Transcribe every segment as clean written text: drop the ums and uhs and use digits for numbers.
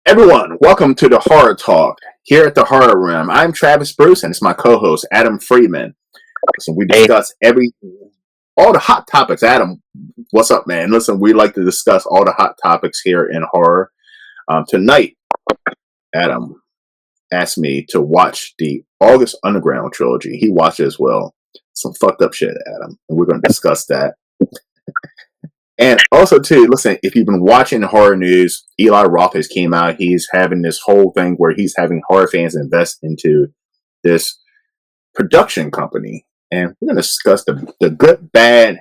Everyone, welcome to the Horror Talk here at the Horror Room. I'm Travis Bruce, and it's my co-host Adam Freeman. So we Hey, discuss all the hot topics. Adam, what's up, man? Listen, we like to discuss all the hot topics here in horror. Tonight, Adam asked me to watch the August Underground trilogy. He watched it as well. Some fucked up shit, Adam, and we're going to discuss that. And also, too, listen, if you've been watching horror news, Eli Roth has came out. He's having this whole thing where he's having horror fans invest into this production company. And we're going to discuss the good, bad,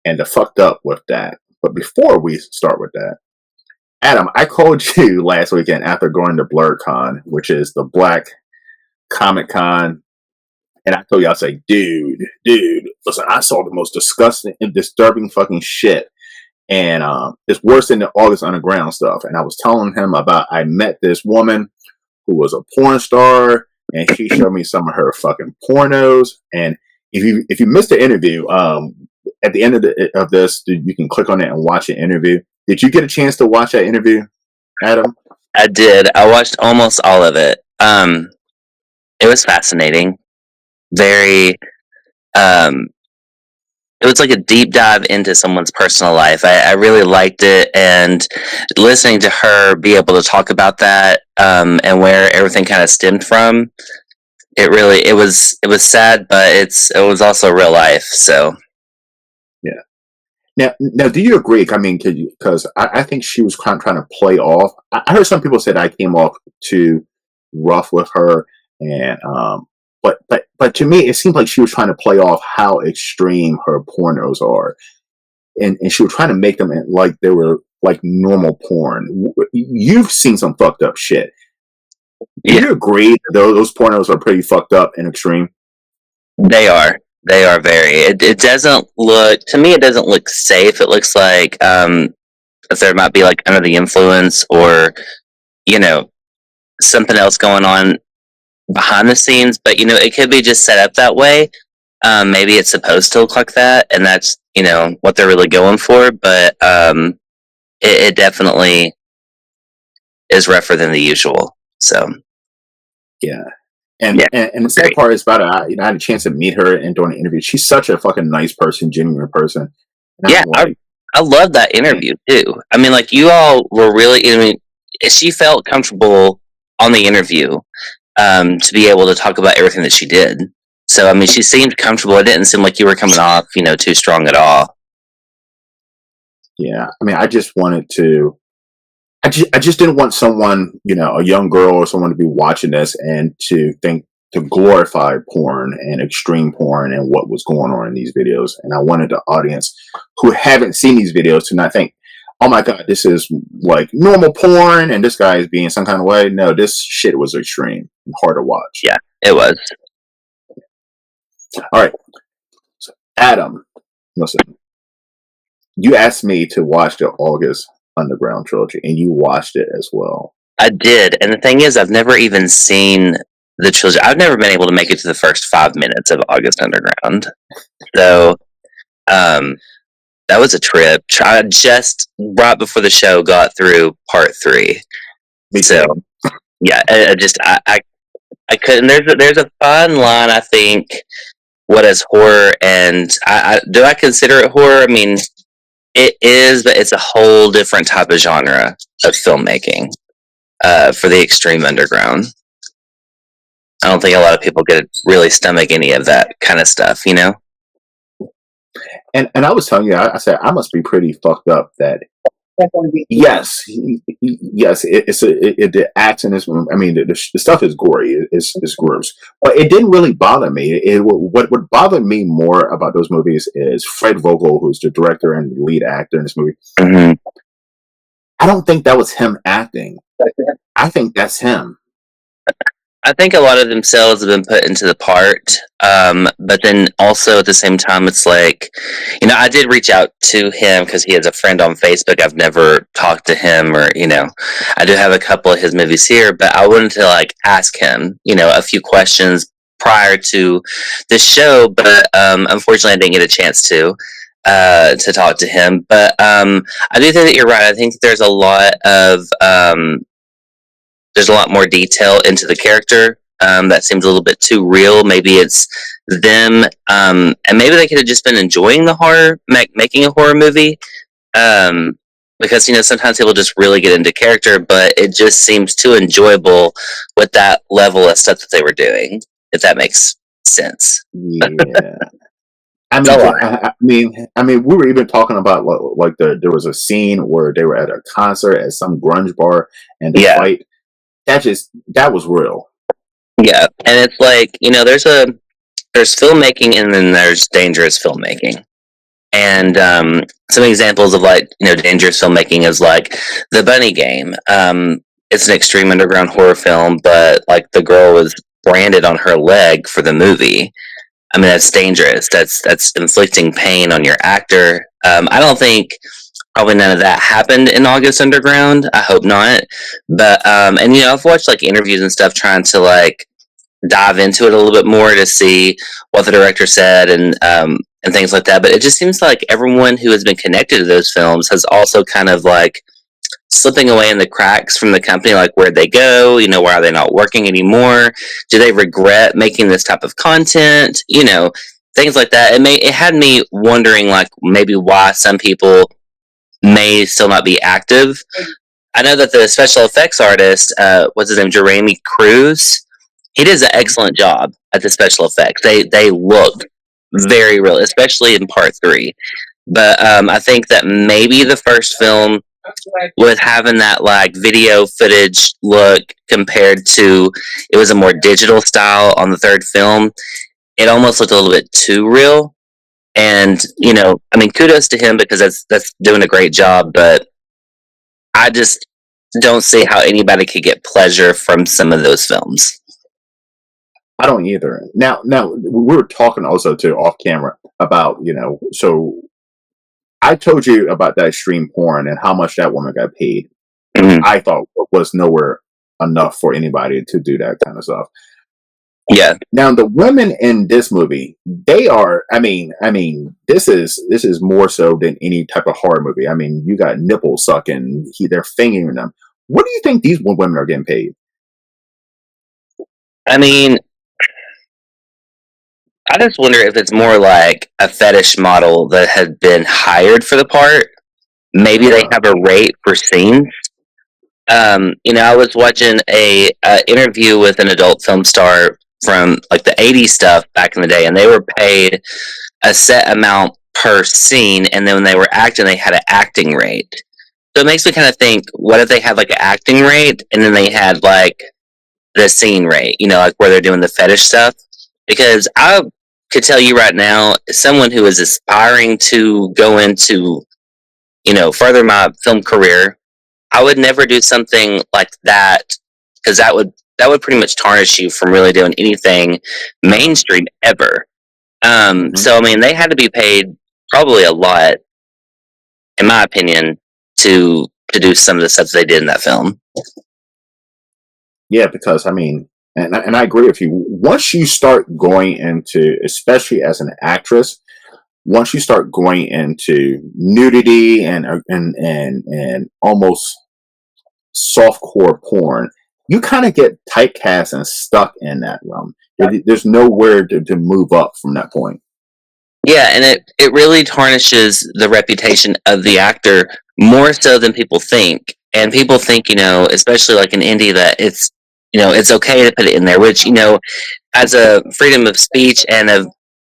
and the fucked up with that. But before we start with that, Adam, I called you last weekend after going to BlurCon, which is the Black Comic Con. And I told you, I was like, dude, listen, I saw the most disgusting and disturbing fucking shit. And it's worse than the August Underground stuff. And I was telling him about, I met this woman who was a porn star, and she showed me some of her fucking pornos. And if you missed the interview, at the end of this, you can click on it and watch the interview. Did you get a chance to watch that interview, Adam? I did. I watched almost all of it. It was fascinating. Very, it was like a deep dive into someone's personal life. I really liked it, and listening to her be able to talk about that, and where everything kind of stemmed from. It was sad, but it was also real life. So Yeah. Now, do you agree? I mean, because I think she was trying to play off. I heard some people said I came off too rough with her, and but to me, it seemed like she was trying to play off how extreme her pornos are, and she was trying to make them like they were like normal porn. You've seen some fucked up shit. Do yeah, you agree that those pornos are pretty fucked up and extreme? they are. They are very. It doesn't look to me. It doesn't look safe. It looks like if there might be like under the influence, or you know something else going on behind the scenes, but it could be just set up that way. Maybe it's supposed to look like that, and that's what they're really going for. But it definitely is rougher than the usual. So Yeah. And yeah, and the sad great. part is about it. I had a chance to meet her and doing an interview. She's such a fucking nice person, genuine person. And Yeah, I'm like, I love that man, interview too. I mean, like you all were really. I mean, she felt comfortable on the interview, to be able to talk about everything that she did. So I mean, she seemed comfortable. It didn't seem like you were coming off, too strong at all. yeah. I mean, I just wanted to. I just didn't want someone, a young girl or someone to be watching this and to glorify porn and extreme porn and what was going on in these videos. And I wanted the audience who haven't seen these videos to not think, oh my God, this is like normal porn and this guy is being some kind of way. No, this shit was extreme and hard to watch. Yeah, it was. All right. So, Adam, listen, you asked me to watch the August Underground trilogy and you watched it as well. I did, and the thing is, I've never even seen the trilogy. I've never been able to make it to the first 5 minutes of August Underground. So, um, that was a trip. I just right before the show got through part 3. Me So, too. yeah, I couldn't. There's a fine line, I think. What is horror, and do I consider it horror? I mean, it is, but it's a whole different type of genre of filmmaking. For the extreme underground. I don't think a lot of people could really stomach any of that kind of stuff, And I was telling you, I said, I must be pretty fucked up that yes, yes, the action is. I mean, the stuff is gory, it's gross, but it didn't really bother me. What bothered me more about those movies is Fred Vogel, who's the director and the lead actor in this movie. Mm-hmm. I don't think that was him acting. I think that's him. I think a lot of themselves have been put into the part, but then also at the same time, it's like, I did reach out to him because he has a friend on Facebook. I've never talked to him, or I do have a couple of his movies here, but I wanted to like ask him, a few questions prior to the show, but unfortunately, I didn't get a chance to. to talk to him. But I do think that you're right. I think there's a lot more detail into the character that seems a little bit too real. Maybe it's them, and maybe they could have just been enjoying the horror, making a horror movie. Um, because sometimes people just really get into character, but it just seems too enjoyable with that level of stuff that they were doing. If that makes sense. Yeah. I It's a mean, lot. we were even talking about there was a scene where they were at a concert at some grunge bar, and the Yeah, fight that was real. yeah, and it's like there's filmmaking and then there's dangerous filmmaking. And some examples of dangerous filmmaking is like the Bunny Game. It's an extreme underground horror film, but like the girl was branded on her leg for the movie. I mean, that's dangerous. That's inflicting pain on your actor. I don't think probably none of that happened in August Underground. I hope not. But and I've watched like interviews and stuff trying to like dive into it a little bit more to see what the director said and things like that. But it just seems like everyone who has been connected to those films has also kind of like slipping away in the cracks from the company. Like, where'd they go? Why are they not working anymore? Do they regret making this type of content? Things like that. It had me wondering like maybe why some people may still not be active. I know that the special effects artist, what's his name, Jeremy Cruz, he does an excellent job at the special effects. They look very real, especially in part 3. But I think that maybe the first film, with having that like video footage look compared to it was a more digital style on the third film, it almost looked a little bit too real. And I mean, kudos to him because that's doing a great job. But I just don't see how anybody could get pleasure from some of those films. I don't either. Now we were talking also too off camera about so I told you about that extreme porn and how much that woman got paid. Mhm. I thought was nowhere enough for anybody to do that kind of stuff. Yeah. Now the women in this movie, they are. This is more so than any type of horror movie. I mean, you got nipple sucking. They're fingering them. What do you think these women are getting paid? I mean, I just wonder if it's more like a fetish model that had been hired for the part. Maybe they have a rate for scenes. I was watching a interview with an adult film star from like the '80s stuff back in the day, and they were paid a set amount per scene, and then when they were acting, they had an acting rate. So it makes me kind of think, what if they had like an acting rate, and then they had like the scene rate, like where they're doing the fetish stuff? Because I could tell you right now, as someone who is aspiring to go into, further my film career, I would never do something like that because that would pretty much tarnish you from really doing anything mainstream ever. Mm-hmm. So I mean, they had to be paid probably a lot, in my opinion, to do some of the stuff they did in that film. Yeah, because and I agree with you. Once you start going into, especially as an actress, once you start going into nudity and almost softcore porn, you kind of get typecast and stuck in that realm. There's nowhere to move up from that point. Yeah, and it really tarnishes the reputation of the actor more so than people think. And people think, especially like in indie, that it's okay to put it in there, which, as a freedom of speech and a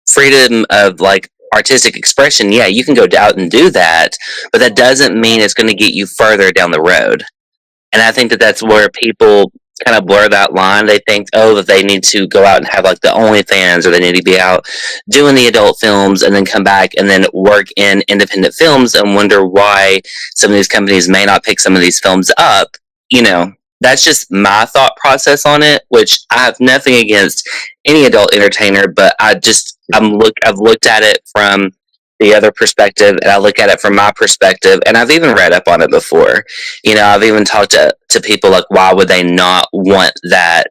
freedom of like artistic expression, yeah, you can go out and do that, but that doesn't mean it's going to get you further down the road. And I think that that's where people kind of blur that line. They think, oh, that they need to go out and have like the OnlyFans, or they need to be out doing the adult films and then come back and then work in independent films and wonder why some of these companies may not pick some of these films up. You know, that's just my thought process on it, which I have nothing against any adult entertainer, but I've looked at it from the other perspective, and I look at it from my perspective, and I've even read up on it before. I've even talked to people like, why would they not want that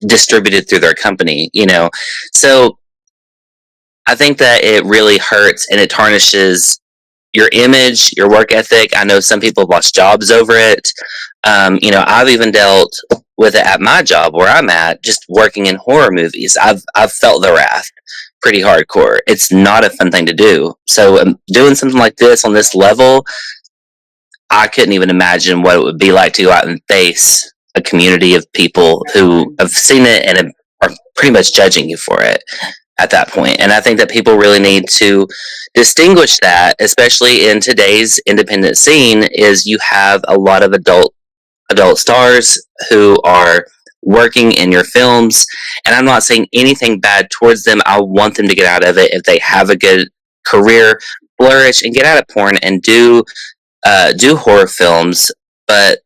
distributed through their company? So I think that it really hurts and it tarnishes your image, your work ethic. I know some people have lost jobs over it. I've even dealt with it at my job where I'm at, just working in horror movies. I've felt the wrath pretty hardcore. It's not a fun thing to do. So doing something like this on this level, I couldn't even imagine what it would be like to go out and face a community of people who have seen it and are pretty much judging you for it at that point. And I think that people really need to distinguish that, especially in today's independent scene, is you have a lot of adult stars who are working in your films, and I'm not saying anything bad towards them. I want them to get out of it if they have a good career, flourish and get out of porn and do horror films. But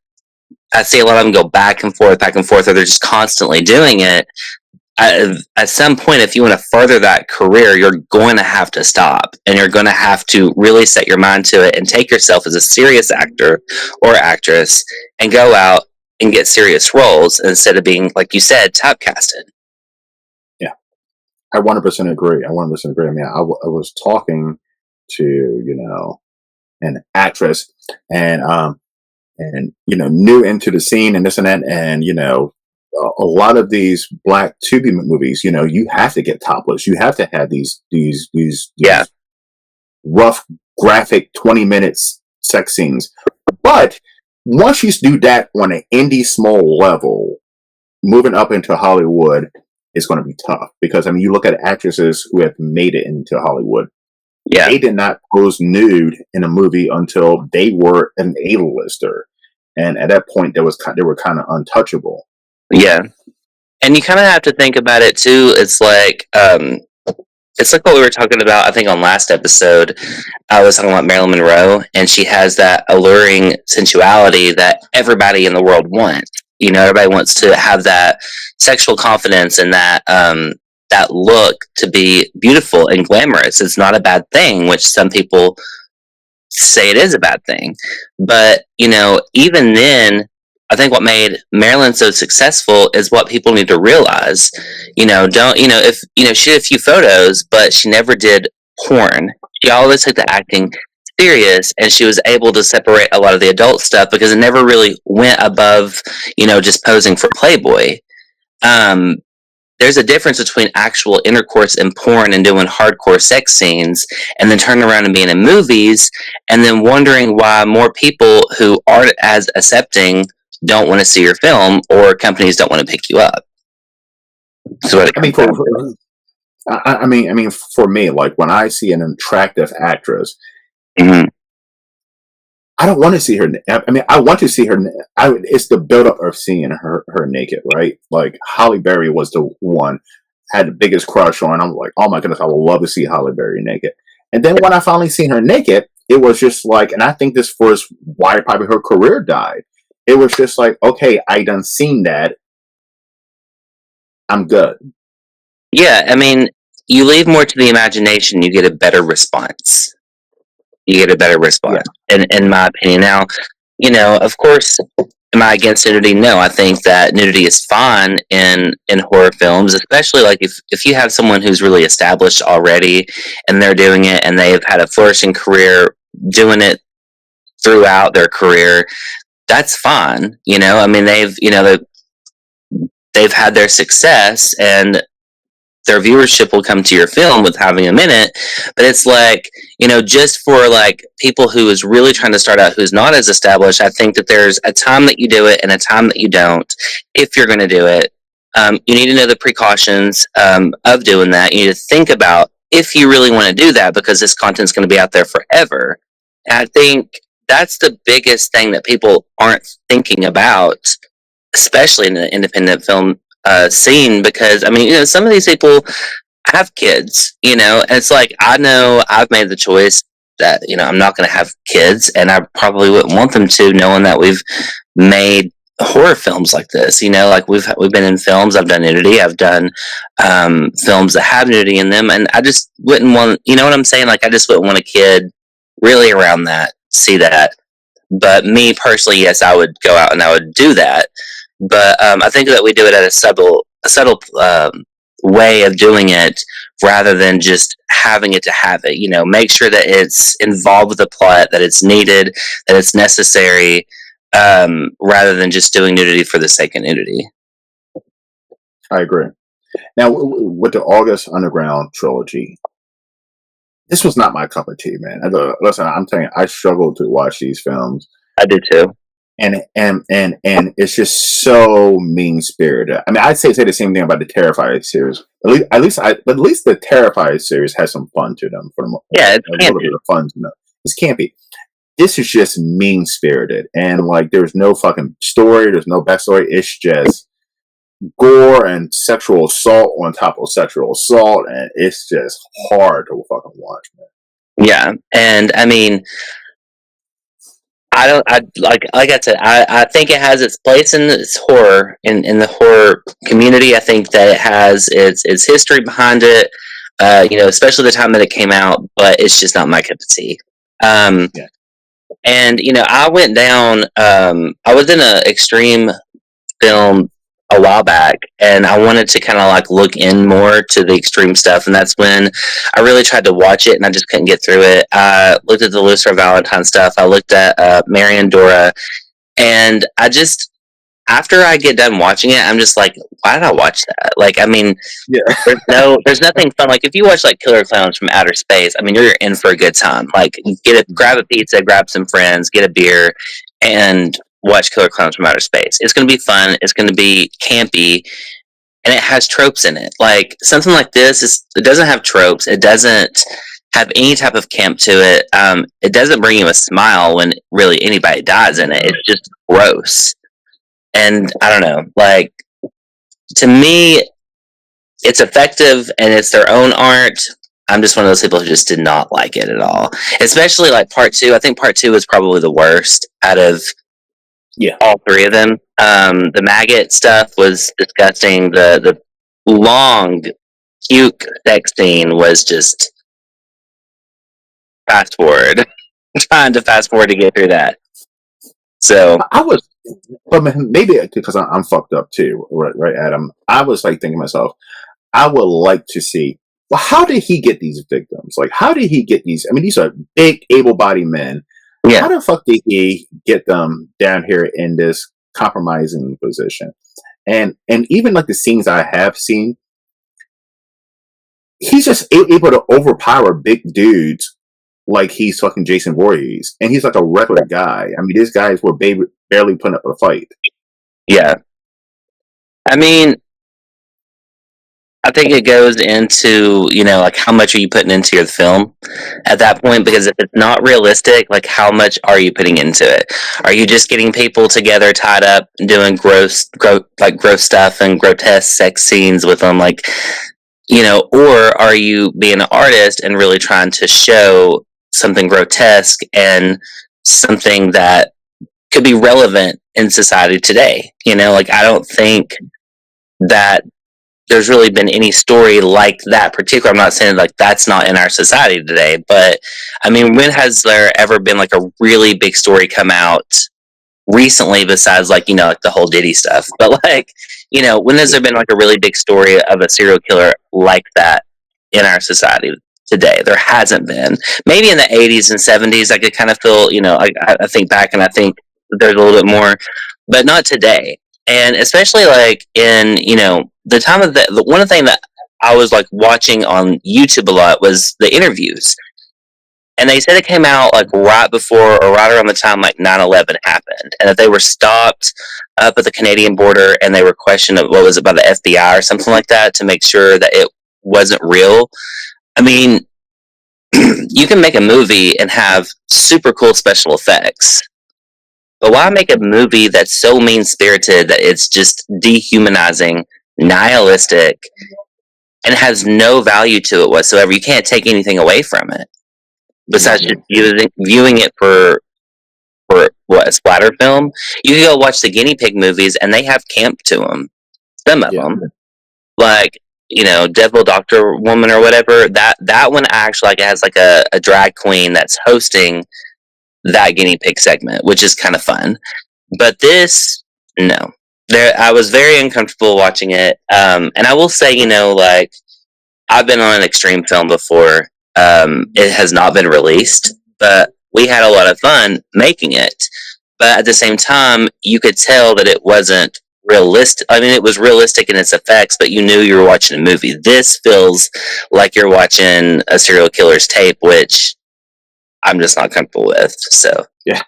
I see a lot of them go back and forth, or they're just constantly doing it. At some point, if you want to further that career, you're going to have to stop, and you're going to have to really set your mind to it and take yourself as a serious actor or actress and go out and get serious roles instead of being, like you said, typecasted. Yeah, I 100% agree. I 100% agree. I mean, I was talking to an actress, and new into the scene and this and that, and a lot of these black tubey movies, you have to get topless. You have to have these Yeah. rough, graphic 20 minutes sex scenes. But once you do that on an indie small level, moving up into Hollywood is going to be tough, because I mean, you look at actresses who have made it into Hollywood. Yeah. They did not pose nude in a movie until they were an A-lister, and at that point, they were kind of untouchable. Yeah. And you kind of have to think about it too. It's like what we were talking about, I think, on last episode. I was talking about Marilyn Monroe, and she has that alluring sensuality that everybody in the world wants. Everybody wants to have that sexual confidence and that look to be beautiful and glamorous. It's not a bad thing, which some people say it is a bad thing. But, even then, I think what made Marilyn so successful is what people need to realize. If, she did a few photos, but she never did porn. She always took the acting serious, and she was able to separate a lot of the adult stuff because it never really went above, just posing for Playboy. There's a difference between actual intercourse in porn and doing hardcore sex scenes, and then turning around and being in movies, and then wondering why more people who aren't as accepting don't want to see your film, or companies don't want to pick you up. So I mean, for me, like when I see an attractive actress, mm-hmm. I don't want to see her. I mean, I want to see her. It's the buildup of seeing her naked, right? Like Halle Berry was the one I had the biggest crush on. I'm like, oh my goodness, I would love to see Halle Berry naked. And then when I finally seen her naked, it was just like, and I think this was why probably her career died. It was just like, okay, I done seen that. I'm good. Yeah, I mean, you leave more to the imagination, you get a better response. Yeah. in my opinion. Now, of course, am I against nudity? No, I think that nudity is fine in horror films, especially like if you have someone who's really established already and they're doing it and they've had a flourishing career doing it throughout their career. That's fine. I mean, they've had their success, and their viewership will come to your film with having them in it. But it's like, just for like people who is really trying to start out, who's not as established, I think that there's a time that you do it and a time that you don't, if you're going to do it. You need to know the precautions of doing that. You need to think about if you really want to do that, because this content's going to be out there forever. And I think that's the biggest thing that people aren't thinking about, especially in the independent film scene, because I mean, some of these people have kids, and it's like, I know I've made the choice that I'm not going to have kids, and I probably wouldn't want them to, knowing that we've made horror films like this. Like we've been in films. I've done nudity. I've done films that have nudity in them, and I just wouldn't want. You know what I'm saying? Like I just wouldn't want a kid really around that, see that. But me personally, yes, I would go out and I would do that. But I think that we do it at a subtle way of doing it rather than just having it to have it. Make sure that it's involved with the plot, that it's needed, that it's necessary, rather than just doing nudity for the sake of nudity. I agree. Now, with the August Underground trilogy, this was not my cup of tea, man. Listen, I'm telling you, I struggled to watch these films. I do too. And it's just so mean spirited. I mean, I'd say the same thing about the Terrifier series. At least the Terrifier series has some fun to them. Yeah, it's a little bit of fun to them. It's campy. This is just mean spirited, and like there's no fucking story. There's no backstory. It's just gore and sexual assault on top of sexual assault, and it's just hard to fucking watch, man. Yeah, and I mean, like I said, I think it has its place in its horror in the horror community. I think that it has its history behind it. Especially the time that it came out, but it's just not my cup of tea. Yeah. And I went down. I was in an extreme film a while back, and I wanted to kind of like look in more to the extreme stuff, and that's when I really tried to watch it, and I just couldn't get through it. I looked at the Lucifer Valentine stuff. I looked at Mary and Dora, and after I get done watching it, I'm just like, why did I watch that? Like, I mean, Yeah. there's nothing fun. Like, if you watch like Killer Clowns from Outer Space, I mean, you're in for a good time. Like, grab a pizza, grab some friends, get a beer, and watch Killer Clowns from Outer Space. It's going to be fun. It's going to be campy, and it has tropes in it. Like something like this it doesn't have tropes. It doesn't have any type of camp to it. It doesn't bring you a smile when really anybody dies in it. It's just gross. And I don't know, like, to me, it's effective and it's their own art. I'm just one of those people who just did not like it at all. Especially like part 2. I think part 2 is probably the worst out of all 3 of them. The maggot stuff was disgusting. The long puke sex scene was just fast forward. Trying to fast forward to get through that. So I was, but maybe because I'm fucked up too, right, Adam? I was like thinking to myself, I would like to see, well, how did he get these victims? Like, how did he get these? I mean, these are big, able-bodied men. yeah, How the fuck did he get them down here in this compromising position? And even like the scenes I have seen, he's just able to overpower big dudes like he's fucking Jason Voorhees, and he's like a regular guy. I mean, these guys were barely putting up a fight. yeah. I mean, I think it goes into, like how much are you putting into your film at that point? Because if it's not realistic, like how much are you putting into it? Are you just getting people together, tied up, doing gross stuff and grotesque sex scenes with them, like, or are you being an artist and really trying to show something grotesque and something that could be relevant in society today? Like I don't think that there's really been any story like that particular. I'm not saying like that's not in our society today, but I mean, when has there ever been like a really big story come out recently besides like, like the whole Diddy stuff? But like, when has there been like a really big story of a serial killer like that in our society today? There hasn't been. Maybe in the 80s and 70s, I could kind of feel, I think back and I think there's a little bit more, but not today. And especially like in, the time of the one thing that I was like watching on YouTube a lot was the interviews. And they said it came out like right before or right around the time like 9/11 happened, and that they were stopped up at the Canadian border and they were questioned, what was it, by the FBI or something like that, to make sure that it wasn't real. I mean, you can make a movie and have super cool special effects, but why make a movie that's so mean spirited that it's just dehumanizing, nihilistic, and has no value to it whatsoever? You can't take anything away from it besides just viewing it for what, a splatter film. You can go watch the guinea pig movies and they have camp to them, some of them, like Devil Doctor Woman or whatever. That one actually like it has like a drag queen that's hosting that guinea pig segment, which is kind of fun. But this, no. I was very uncomfortable watching it. And I will say, like, I've been on an extreme film before. It has not been released, but we had a lot of fun making it. But at the same time, you could tell that it wasn't realistic. I mean, it was realistic in its effects, but you knew you were watching a movie. This feels like you're watching a serial killer's tape, which I'm just not comfortable with. So Yeah.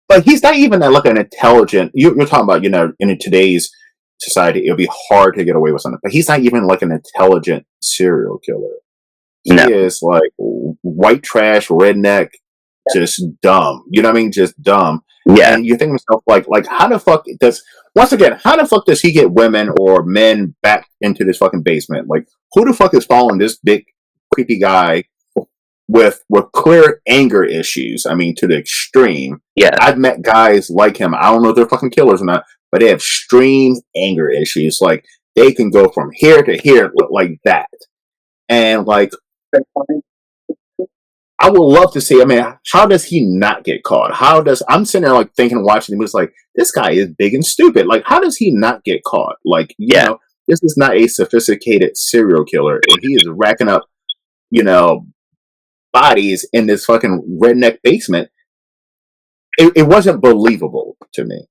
But he's not even like an intelligent. You're talking about, in today's society, it'll be hard to get away with something. But he's not even like an intelligent serial killer. He no, is like white trash, redneck, just dumb. You know what I mean? Just dumb. yeah, And you think to yourself, like, how the fuck does, once again, how the fuck does he get women or men back into this fucking basement? Like, who the fuck is following this big, creepy guy with clear anger issues? I mean, to the extreme. yeah. I've met guys like him. I don't know if they're fucking killers or not, but they have extreme anger issues. Like, they can go from here to here like that. And, like, I would love to see. I mean, how does he not get caught? I'm sitting there like thinking, watching the movie, like, this guy is big and stupid. Like, how does he not get caught? Like, this is not a sophisticated serial killer, and he is racking up, you know, bodies in this fucking redneck basement. It wasn't believable to me.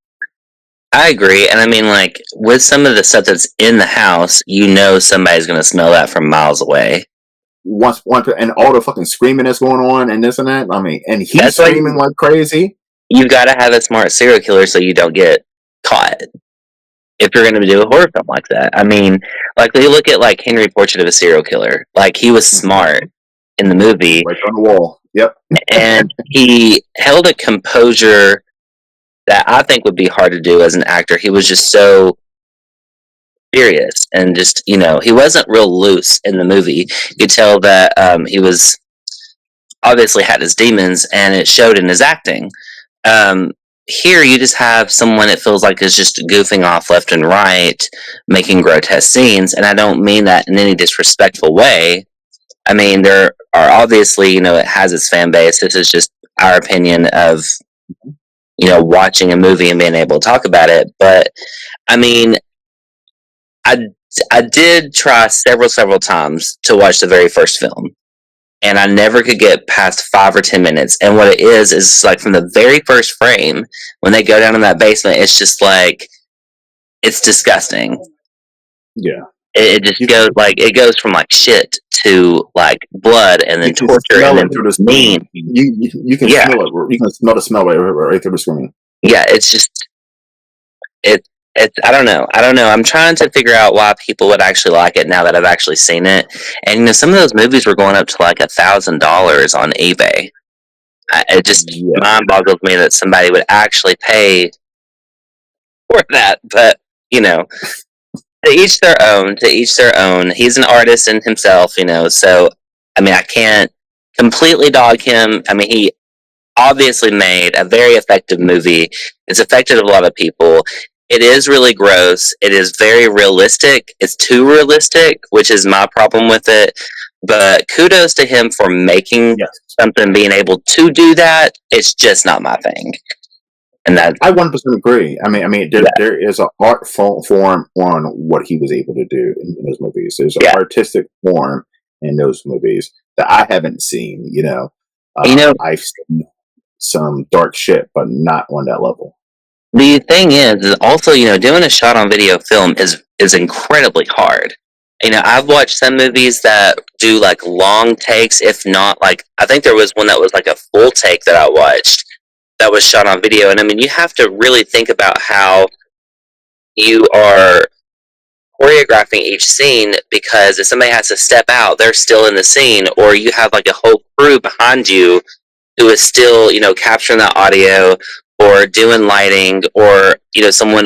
I agree. And I mean, like, with some of the stuff that's in the house, somebody's going to smell that from miles away. And all the fucking screaming that's going on and this and that. I mean, and he's That's why screaming like crazy. you got to have a smart serial killer so you don't get caught if you're going to do a horror film like that. I mean, like, you look at, like, Henry Portrait of a Serial Killer. Like, he was smart in the movie. Right on the wall. Yep. And he held a composure that I think would be hard to do as an actor. He was just so serious and just, he wasn't real loose in the movie. You could tell that he was obviously had his demons, and it showed in his acting. Here, you just have someone it feels like is just goofing off left and right, making grotesque scenes, and I don't mean that in any disrespectful way. I mean, there are obviously, it has its fan base. This is just our opinion of, watching a movie and being able to talk about it. But, I mean, I did try several times to watch the very first film, and I never could get past 5 or 10 minutes. And what it is like from the very first frame, when they go down in that basement, it's just like, it's disgusting. Yeah. It just goes like, it goes from like shit to like blood and then torture and then through the screen. You can smell it. You can smell the smell right through the screen. Yeah, it's just, it's, I don't know. I'm trying to figure out why people would actually like it now that I've actually seen it. And some of those movies were going up to like $1,000 on eBay. It just mind boggles me that somebody would actually pay for that. But to each their own. To each their own. He's an artist in himself, So I mean, I can't completely dog him. I mean, he obviously made a very effective movie. It's affected a lot of people. It is really gross. It is very realistic. It's too realistic, which is my problem with it. But kudos to him for making something, being able to do that. It's just not my thing. And that I 100% agree. I mean, there is an art form on what he was able to do in those movies. There's an artistic form in those movies that I haven't seen. I've seen some dark shit, but not on that level. The thing is also, doing a shot on video film is incredibly hard. I've watched some movies that do like long takes, if not like, I think there was one that was like a full take that I watched that was shot on video. And I mean, you have to really think about how you are choreographing each scene, because if somebody has to step out, they're still in the scene, or you have like a whole crew behind you who is still, capturing that audio or doing lighting, or, someone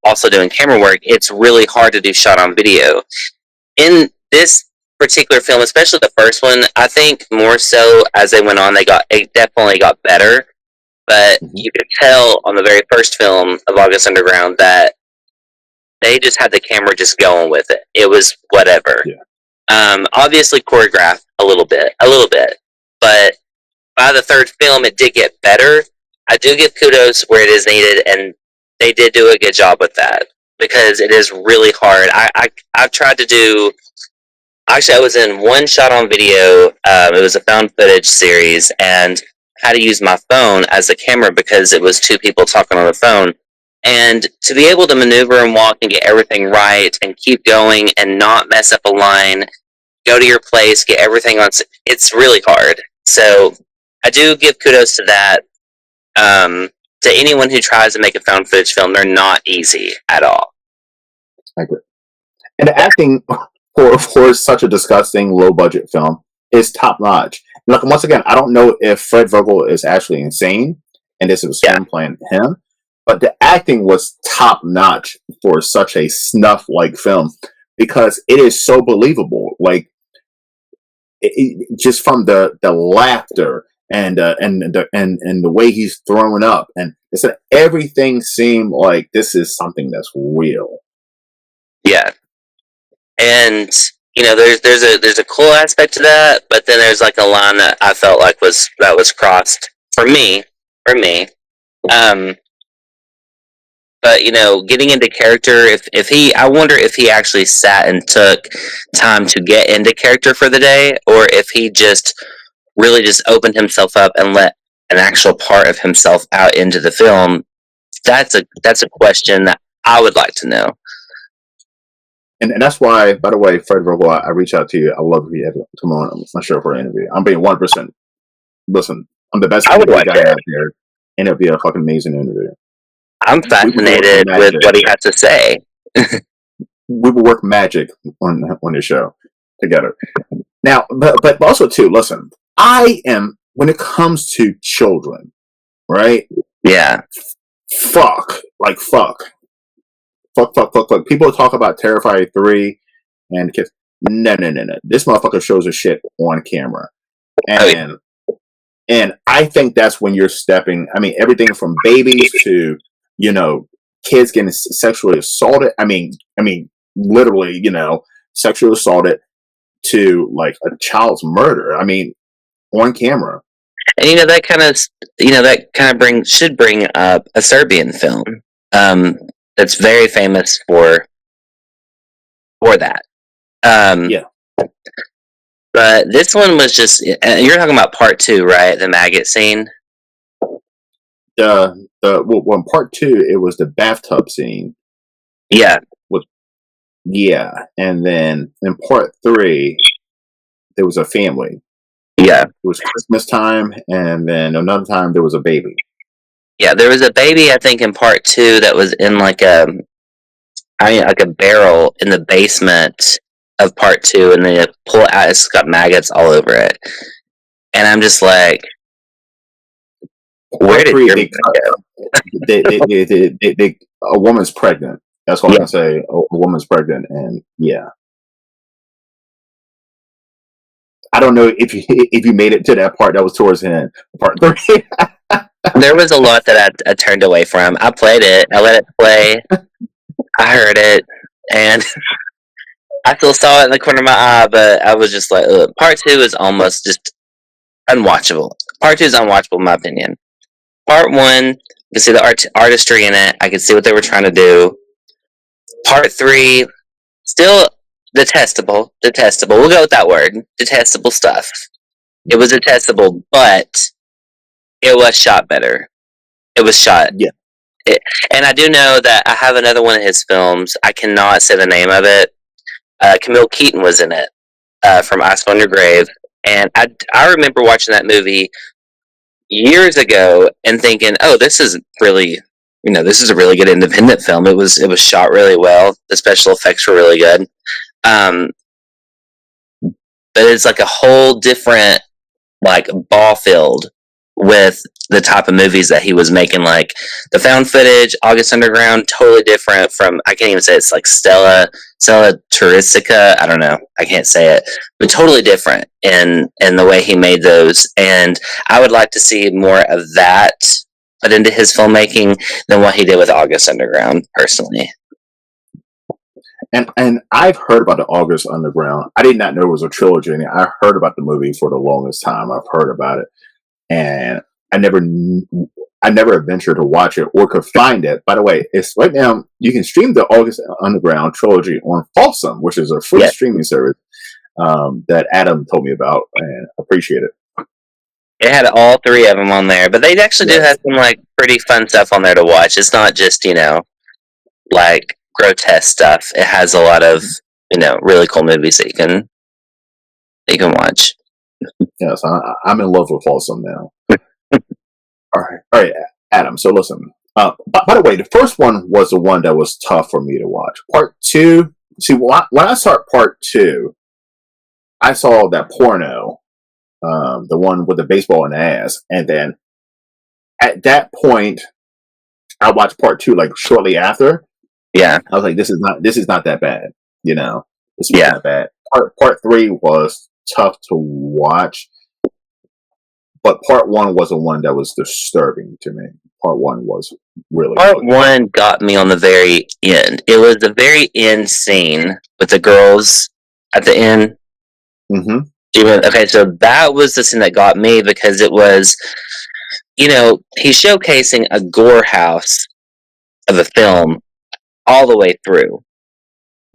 also doing camera work. It's really hard to do shot on video. In this particular film, especially the first one, I think more so as they went on, it definitely got better. But you could tell on the very first film of August Underground that they just had the camera just going with it. It was whatever. Yeah. Obviously choreographed a little bit, but by the third film, it did get better. I do give kudos where it is needed, and they did do a good job with that because it is really hard. I've tried to do. Actually, I was in one shot on video. It was a found footage series, and had to use my phone as a camera because it was two people talking on the phone. And to be able to maneuver and walk and get everything right and keep going and not mess up a line, go to your place, get everything on. It's really hard. So I do give kudos to that. To anyone who tries to make a found footage film, they're not easy at all. I agree. And the acting for such a disgusting low budget film is top notch. Look, once again, I don't know if Fred Vogel is actually insane and this was him playing him, but the acting was top notch for such a snuff like film because it is so believable. Like just from the laughter and the way he's throwing up, and it's that everything seemed like this is something that's real. Yeah, and there's a cool aspect to that, but then there's like a line that I felt like was crossed for me. But getting into character, I wonder if he actually sat and took time to get into character for the day, or if he just really just opened himself up and let an actual part of himself out into the film. That's a question that I would like to know. And that's why, by the way, Fred Vogel, I reach out to you. I love if you ever come on my show for an interview. I'm being 1%. Listen, I'm the best guy out there, and it'll be a fucking amazing interview. I'm fascinated with what he has to say. We will work magic on the show together. Now, but also too, listen, I am, when it comes to children, right? Yeah. Fuck. People talk about Terrifier 3 and kids. No. This motherfucker shows a shit on camera. And I think that's when you're stepping, I mean, everything from babies to, kids getting sexually assaulted. I mean, literally, sexually assaulted to like a child's murder. I mean, on camera. And that kind of should bring up a Serbian film that's very famous for that. Yeah. But this one was just, you're talking about part 2, right? The maggot scene. Well, in part 2, it was the bathtub scene. Yeah. And then in part 3, there was a family. Yeah. It was Christmas time, and then another time there was a baby. Yeah, there was a baby, I think, in part 2 that was in like a barrel in the basement of part 2, and then you pull it out, it's got maggots all over it. And I'm just like, where did your go? A woman's pregnant. That's all I can say. A woman's pregnant, and yeah. I don't know if you made it to that part that was towards the end, part 3. There was a lot that I turned away from. I played it. I let it play. I heard it, and I still saw it in the corner of my eye, but I was just like, ugh. Part 2 is almost just unwatchable. Part 2 is unwatchable, in my opinion. Part 1, you can see the artistry in it. I can see what they were trying to do. Part 3, still detestable. We'll go with that word. Detestable stuff. It was detestable, but it was shot better. It was shot. Yeah. And I do know that I have another one of his films. I cannot say the name of it. Camille Keaton was in it from Ice on Your Grave. And I remember watching that movie years ago and thinking, oh, this is really, this is a really good independent film. It was shot really well. The special effects were really good. But it's like a whole different ball field with the type of movies that he was making, like the found footage, August Underground, totally different from, I can't even say it's like Stella Turistica, I don't know, I can't say it, but totally different in the way he made those. And I would like to see more of that put into his filmmaking than what he did with August Underground, personally. And I've heard about the August Underground. I did not know it was a trilogy. I heard about the movie for the longest time. I've heard about it. And I never ventured to watch it or could find it. By the way, it's right now. You can stream the August Underground trilogy on Folsom, which is a free streaming service that Adam told me about, and appreciate it. It had all three of them on there, but they actually do have some like pretty fun stuff on there to watch. It's not just like grotesque stuff. It has a lot of really cool movies that you can watch. Yes, I'm in love with Folsom now. All right, Adam. So listen. By the way, the first one was the one that was tough for me to watch. Part two. See, when I start part two, I saw that porno. The one with the baseball in the ass, and then at that point, I watched part two like shortly after. Yeah, I was like, this is not that bad, This was not bad. Part three was tough to watch, but part one was the one that was disturbing to me. Part one was really. Part one got me on the very end. It was the very end scene with the girls at the end. Mm-hmm. Okay, so that was the scene that got me because it was, he's showcasing a gore house of a film all the way through.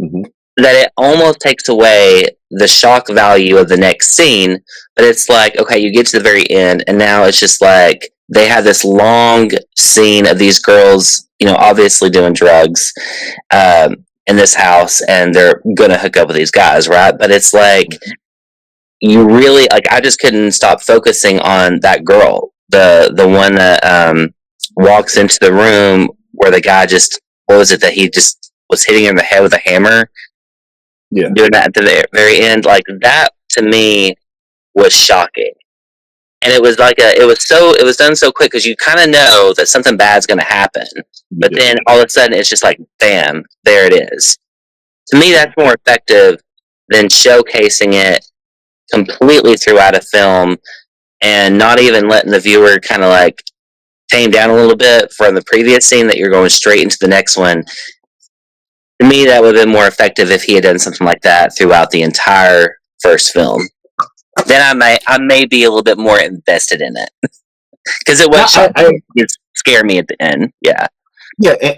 Mm-hmm. That it almost takes away the shock value of the next scene, but it's like, okay, you get to the very end, and now it's just like they have this long scene of these girls, obviously doing drugs in this house, and they're gonna hook up with these guys, right? But it's like, you really I just couldn't stop focusing on that girl, the one that walks into the room where the guy just, what was it that he just was hitting her in the head with a hammer, doing that at the very end. Like, that to me was shocking, and it was like it was done so quick because you kind of know that something bad's going to happen, but then all of a sudden it's just like, bam, there it is. To me, that's more effective than showcasing it completely throughout a film and not even letting the viewer kind of like tame down a little bit from the previous scene that you're going straight into the next one. To me, that would have been more effective if he had done something like that throughout the entire first film. Then I may be a little bit more invested in it because it was it scared me at the end. Yeah,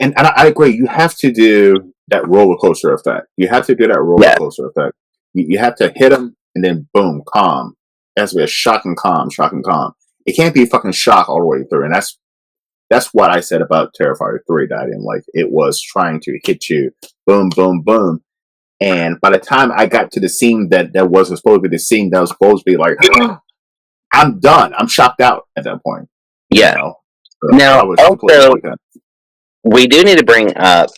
and I agree. You have to do that roller coaster effect. You have to do that roller coaster effect. You have to hit him and then boom, calm. It has to be a shocking calm. It can't be fucking shock all the way through, and that's what I said about Terrifier 3 that I didn't like. It was trying to hit you, boom, boom, boom. And by the time I got to the scene that wasn't supposed to be the scene that was supposed to be like, I'm done. I'm shocked out at that point. Yeah. So now, also, we do need to bring up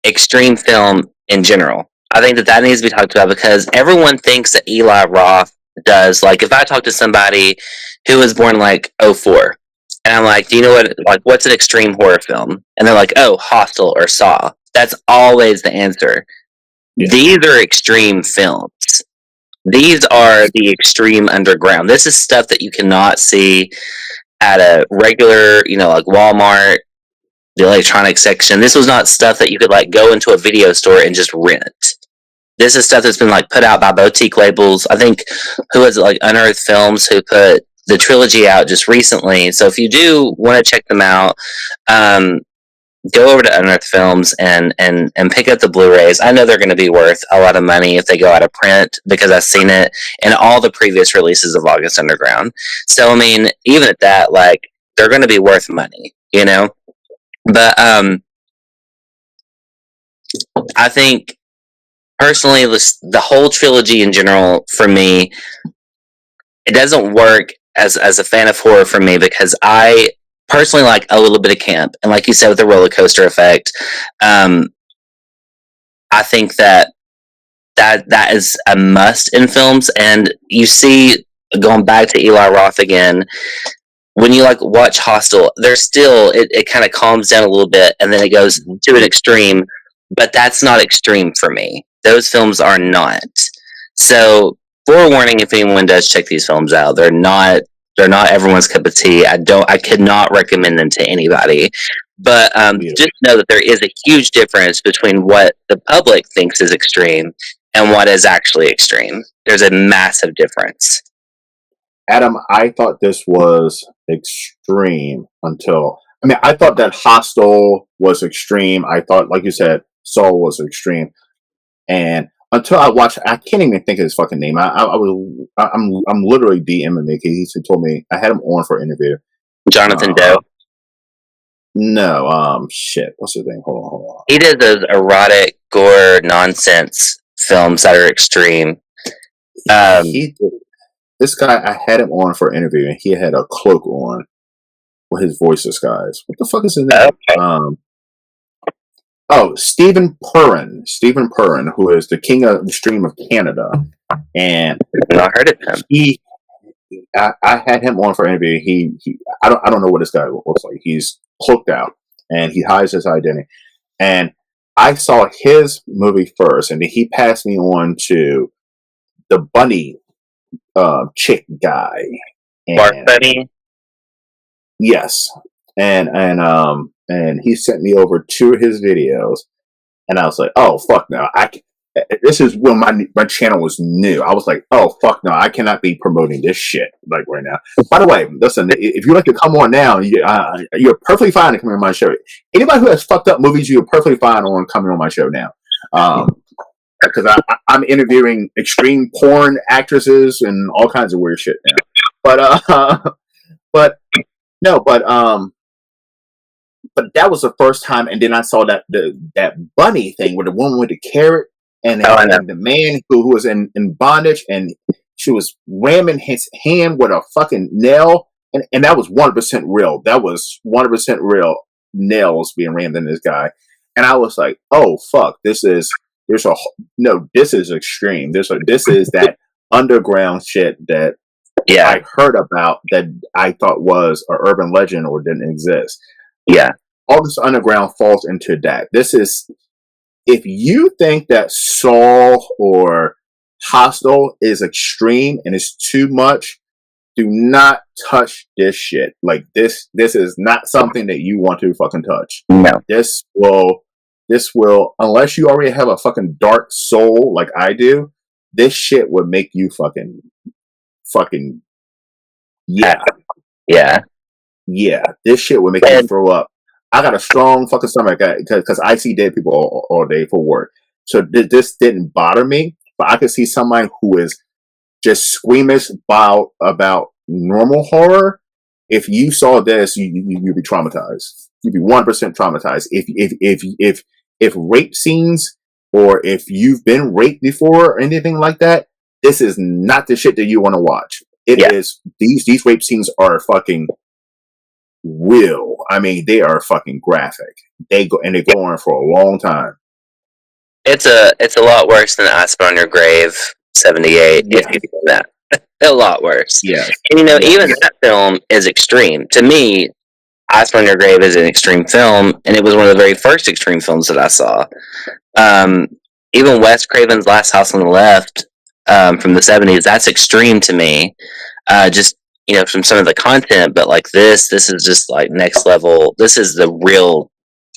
extreme film in general. I think that needs to be talked about because everyone thinks that Eli Roth does. Like, if I talk to somebody who was born like 04, and I'm like, do you know what's an extreme horror film? And they're like, oh, Hostel or Saw. That's always the answer. Yeah. These are extreme films. These are the extreme underground. This is stuff that you cannot see at a regular, like Walmart, the electronics section. This was not stuff that you could like go into a video store and just rent. This is stuff that's been like put out by boutique labels. I think who was it, like Unearthed Films, who put the trilogy out just recently. So if you do want to check them out, go over to Unearthed Films and pick up the Blu-rays. I know they're going to be worth a lot of money if they go out of print because I've seen it in all the previous releases of August Underground. So I mean, even at that, like, they're going to be worth money, But I think personally, the whole trilogy in general for me, it doesn't work as a fan of horror for me because I personally like a little bit of camp, and like you said with the roller coaster effect, I think that is a must in films. And you see, going back to Eli Roth again, when you like watch Hostel, there's still it kind of calms down a little bit, and then it goes to an extreme, but that's not extreme for me. Those films are not. So, forewarning, if anyone does check these films out, they're not everyone's cup of tea. I could not recommend them to anybody. But just know that there is a huge difference between what the public thinks is extreme and what is actually extreme. There's a massive difference. Adam, I thought this was extreme until I thought that Hostel was extreme. I thought, like you said, Soul was extreme, and until I watched, I can't even think of his fucking name. I'm literally DMing me. He told me I had him on for an interview. Jonathan Doe. No, shit. What's his name? Hold on. He did those erotic gore nonsense films that are extreme. This guy, I had him on for an interview, and he had a cloak on with his voice disguised. What the fuck is his name? Okay. Stephen Purrin. Stephen Purrin, who is the king of extreme of Canada, and I heard of him. I had him on for an interview. I don't know what this guy looks like. He's cloaked out and he hides his identity. And I saw his movie first, and then he passed me on to the bunny chick guy. Bark Bunny? Yes. And he sent me over to his videos, and I was like, oh fuck no, this is when my channel was new. I was like, oh fuck no, I cannot be promoting this shit like right now. By the way, listen, if you like to come on now, you're perfectly fine to come on my show. Anybody who has fucked up movies, you're perfectly fine on coming on my show now. Because I'm interviewing extreme porn actresses and all kinds of weird shit now. But that was the first time, and then I saw that bunny thing with the woman with the carrot, and the man who was in bondage, and she was ramming his hand with a fucking nail, and that was 100% real. That was 100% real, nails being rammed in this guy, and I was like, oh fuck, this is extreme. This is that underground shit that I heard about that I thought was an urban legend or didn't exist. Yeah. All this underground falls into that. This is, if you think that Saul or Hostel is extreme and it's too much, do not touch this shit. Like this is not something that you want to fucking touch. No. This will, unless you already have a fucking dark soul like I do, this shit would make you fucking yeah. This shit would make you throw up. I got a strong fucking stomach because I see dead people all day for work. So this didn't bother me, but I could see somebody who is just squeamish about normal horror. If you saw this, you'd be traumatized. You'd be 100% traumatized. If rape scenes, or if you've been raped before or anything like that, this is not the shit that you want to watch. It is, these rape scenes are fucking real. I mean, they are fucking graphic. They go on for a long time. It's a lot worse than I Spit on Your Grave 78. Yeah. If you do that, a lot worse. Yeah. And even that film is extreme to me. I Spit on Your Grave is an extreme film, and it was one of the very first extreme films that I saw. Even Wes Craven's Last House on the Left from the 70s, that's extreme to me. Just from some of the content, but like this is just like next level. This is the real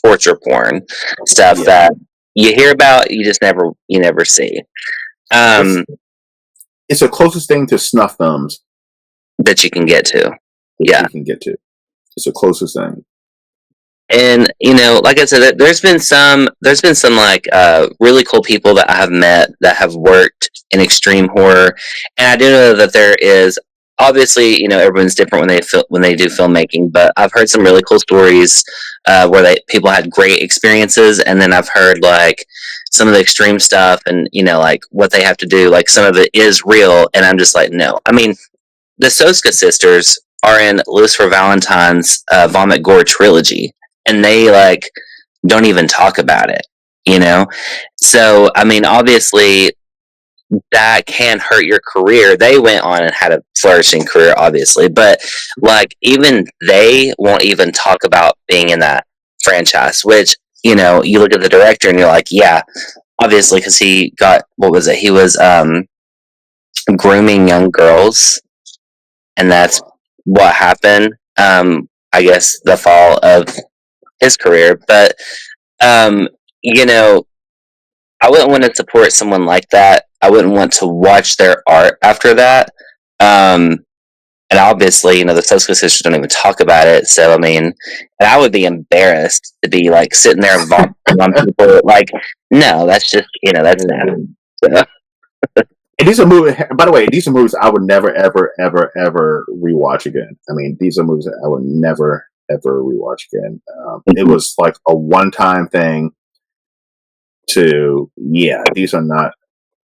torture porn stuff that you hear about, you never see. It's the closest thing to snuff films that you can get to. You can get to. It's the closest thing. And like I said, there's been some like really cool people that I have met that have worked in extreme horror, and I do know that there is, obviously, everyone's different when they do filmmaking, but I've heard some really cool stories where people had great experiences, and then I've heard like some of the extreme stuff, and like what they have to do, like some of it is real, and I'm just like, no. I mean, the Soska sisters are in Lucifer Valentine's Vomit Gore Trilogy, and they like don't even talk about it, So I mean, obviously, that can hurt your career. They went on and had a flourishing career, obviously, but like even they won't even talk about being in that franchise. Which you look at the director and you're like, yeah, obviously, because he got, what was it? He was grooming young girls, and that's what happened. I guess the fall of his career, but I wouldn't want to support someone like that. I wouldn't want to watch their art after that. And obviously, the Sosco sisters don't even talk about it. So, I mean, and I would be embarrassed to be like sitting there vomiting on people. Like, no, that's just, that's nasty. So, And these are movies. By the way, these are movies I would never, ever, ever, ever rewatch again. I mean, these are movies that I would never, ever rewatch again. It was like a one-time thing. These are not.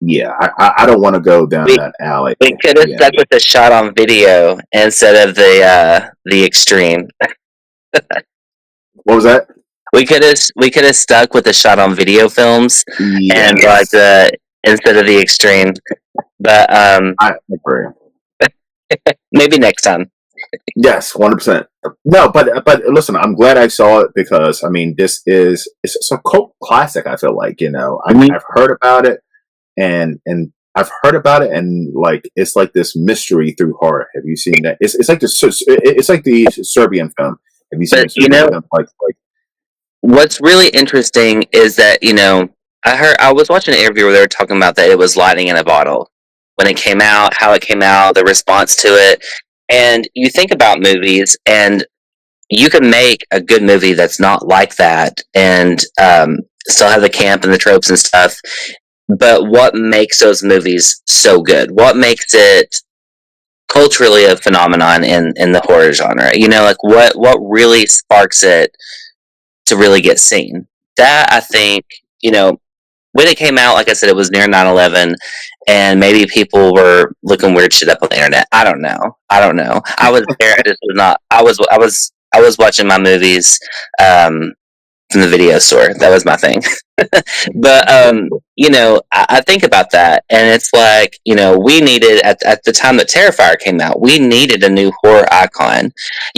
Yeah, I don't want to go down that alley. we could have stuck with the shot on video instead of the extreme. What was that? We could have stuck with the shot on video films and like instead of the extreme. But I agree. maybe next time. Yes, 100%. No, but listen, I'm glad I saw it because I mean, it's a cult classic. I feel like I've heard about it, and I've heard about it, and like it's like this mystery through horror. Have you seen that? It's like the Serbian film. Have you seen the Serbian film? Like what's really interesting is that I was watching an interview where they were talking about that it was lightning in a bottle when it came out, how it came out, the response to it, and you think about movies, and you can make a good movie that's not like that, and still have the camp and the tropes and stuff. But what makes those movies so good? What makes it culturally a phenomenon in the horror genre? Like what really sparks it to really get seen? That I think, when it came out, like I said, it was near 9/11, and maybe people were looking weird shit up on the internet. I don't know. I was there. I just was not. I was watching my movies from the video store. That was my thing. But I think about that, and it's like we needed at the time that Terrifier came out, we needed a new horror icon.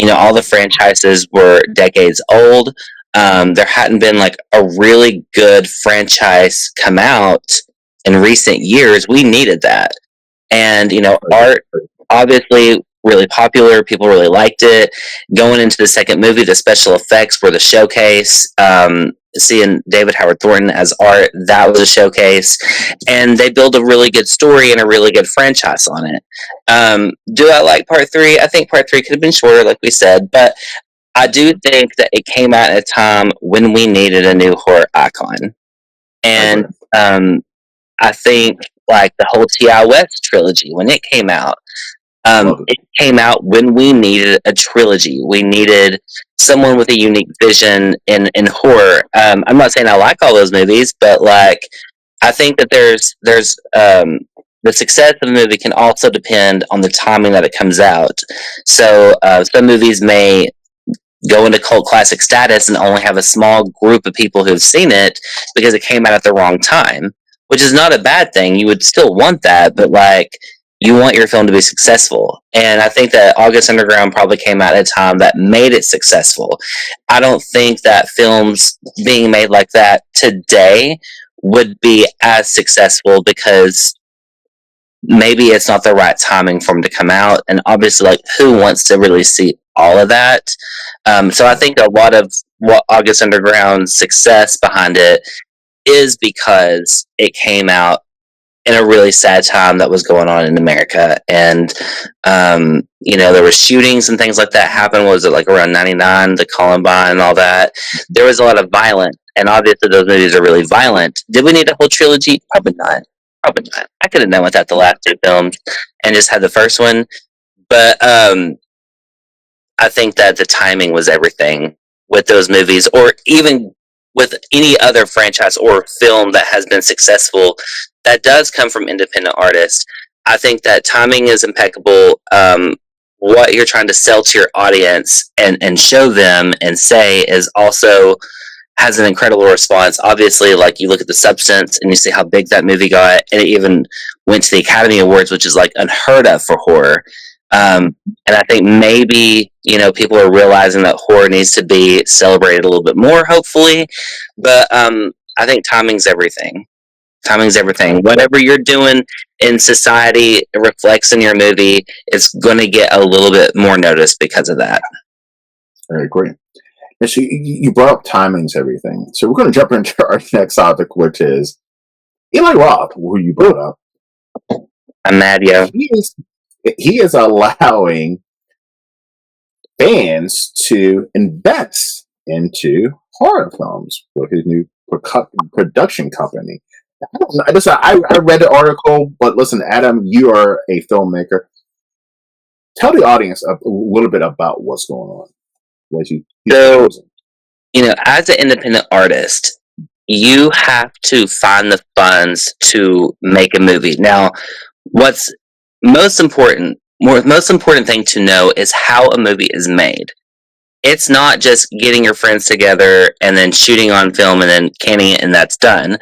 All the franchises were decades old. There hadn't been like a really good franchise come out in recent years. We needed that, and art obviously really popular. People really liked it. Going into the second movie, the special effects were the showcase. Seeing David Howard Thornton as Art, that was a showcase, and they built a really good story and a really good franchise on it. Do I like part 3? I think part 3 could have been shorter, like we said, but I do think that it came out at a time when we needed a new horror icon. And I think like the whole T.I. West trilogy, when it came out, it came out when we needed a trilogy. We needed someone with a unique vision in horror. I'm not saying I like all those movies, but like I think that there's the success of a movie can also depend on the timing that it comes out. So some movies may go into cult classic status and only have a small group of people who've seen it because it came out at the wrong time, which is not a bad thing. You would still want that, but like you want your film to be successful. And I think that August Underground probably came out at a time that made it successful. I don't think that films being made like that today would be as successful because maybe it's not the right timing for them to come out. And obviously, like, who wants to really see all of that? So I think a lot of what August Underground's success behind it is because it came out in a really sad time that was going on in America. And, there were shootings and things like that happen. Was it like around 99, the Columbine and all that? There was a lot of violence. And obviously those movies are really violent. Did we need a whole trilogy? Probably not. I could have done without the last 2 films and just had the first one. But I think that the timing was everything with those movies, or even with any other franchise or film that has been successful that does come from independent artists. I think that timing is impeccable. What you're trying to sell to your audience and show them and say is also has an incredible response. Obviously, like you look at The Substance and you see how big that movie got, and it even went to the Academy Awards, which is like unheard of for horror. And I think maybe people are realizing that horror needs to be celebrated a little bit more, hopefully. But I think timing's everything. Timing's everything. Whatever you're doing in society reflects in your movie. It's going to get a little bit more notice because of that. I agree. And so you brought up timing's everything. So we're going to jump into our next topic, which is Eli Roth, who you brought up. I'm mad, yo. he is allowing fans to invest into horror films with his new production company. I don't know. Listen, I read the article, but listen, Adam, you are a filmmaker. Tell the audience a little bit about what's going on. What you So, as an independent artist, you have to find the funds to make a movie. Now, what's most important thing to know is how a movie is made. It's not just getting your friends together and then shooting on film and then canning it and that's done.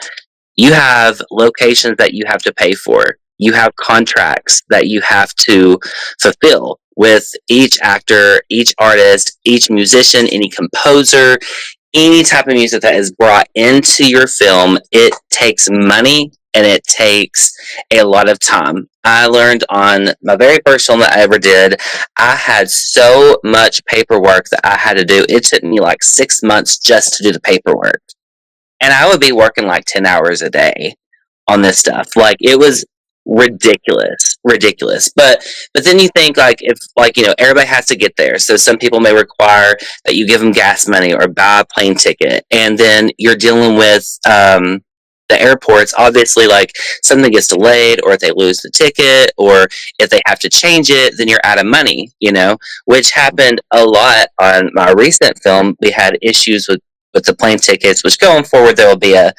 You have locations that you have to pay for. You have contracts that you have to fulfill with each actor, each artist, each musician, any composer, any type of music that is brought into your film. It takes money and it takes a lot of time. I learned on my very first film that I ever did, I had so much paperwork that I had to do. It took me like 6 months just to do the paperwork. And I would be working like 10 hours a day on this stuff. Like, it was ridiculous. But then you think, like, if, like, everybody has to get there. So some people may require that you give them gas money or buy a plane ticket. And then you're dealing with the airports. Obviously, like, something gets delayed, or if they lose the ticket, or if they have to change it, then you're out of money, which happened a lot on my recent film. We had issues with the plane tickets, which going forward there will be a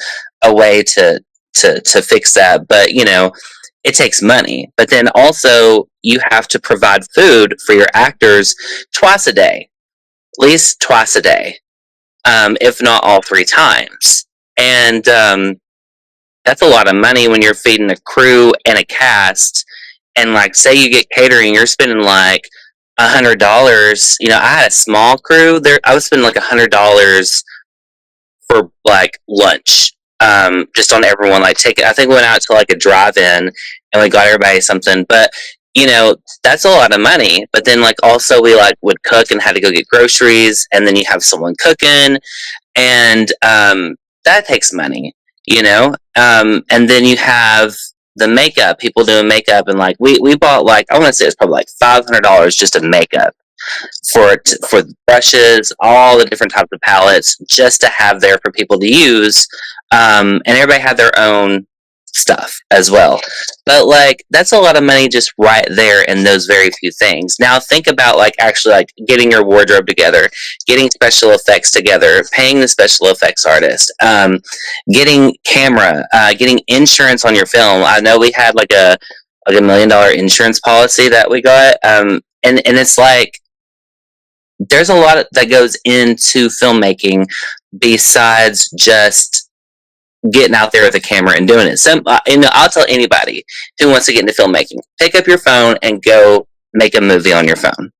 way to fix that. But it takes money. But then also you have to provide food for your actors twice a day, at least twice a day, if not all 3 times. And that's a lot of money when you're feeding a crew and a cast. And like, say you get catering, you're spending like $100. I had a small crew there. I was spending like $100 for like lunch, just on everyone. Like, I think we went out to like a drive-in and we got everybody something. But that's a lot of money. But then like also we like would cook and had to go get groceries, and then you have someone cooking, and that takes money. And then you have the makeup, people doing makeup, and like we bought, like, I want to say it's probably like $500 just of makeup for the brushes, all the different types of palettes, just to have there for people to use. And everybody had their own stuff as well. But like, that's a lot of money just right there in those very few things. Now think about like actually like getting your wardrobe together, getting special effects together, paying the special effects artist, getting camera, getting insurance on your film. I know we had like a $1 million insurance policy that we got. And it's like, there's a lot that goes into filmmaking besides just getting out there with a camera and doing it. I'll tell anybody who wants to get into filmmaking, pick up your phone and go make a movie on your phone.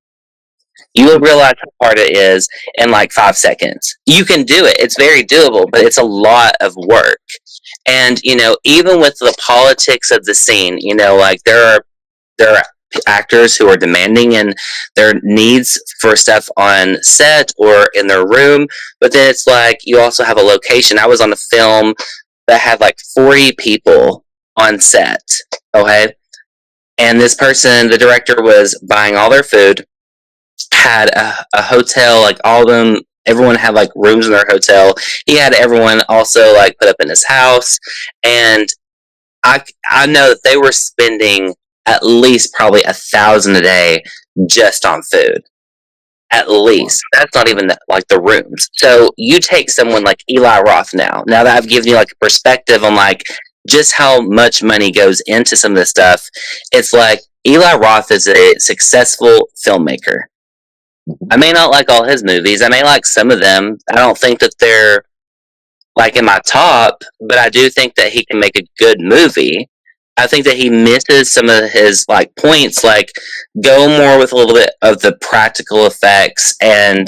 You will realize how hard it is in like 5 seconds. You can do it. It's very doable, but it's a lot of work. And, even with the politics of the scene, like there are actors who are demanding and their needs for stuff on set or in their room, but then it's like you also have a location. I was on a film that had like 40 people on set, okay, and this person, the director, was buying all their food, had a hotel, like all of them, everyone had like rooms in their hotel. He had everyone also like put up in his house, and I know that they were spending at least probably $1,000 a day just on food. At least. That's not even like the rooms. So you take someone like Eli Roth now that I've given you like a perspective on like just how much money goes into some of this stuff. It's like Eli Roth is a successful filmmaker. I may not like all his movies. I may like some of them. I don't think that they're like in my top, but I do think that he can make a good movie. I think that he misses some of his like points, like go more with a little bit of the practical effects and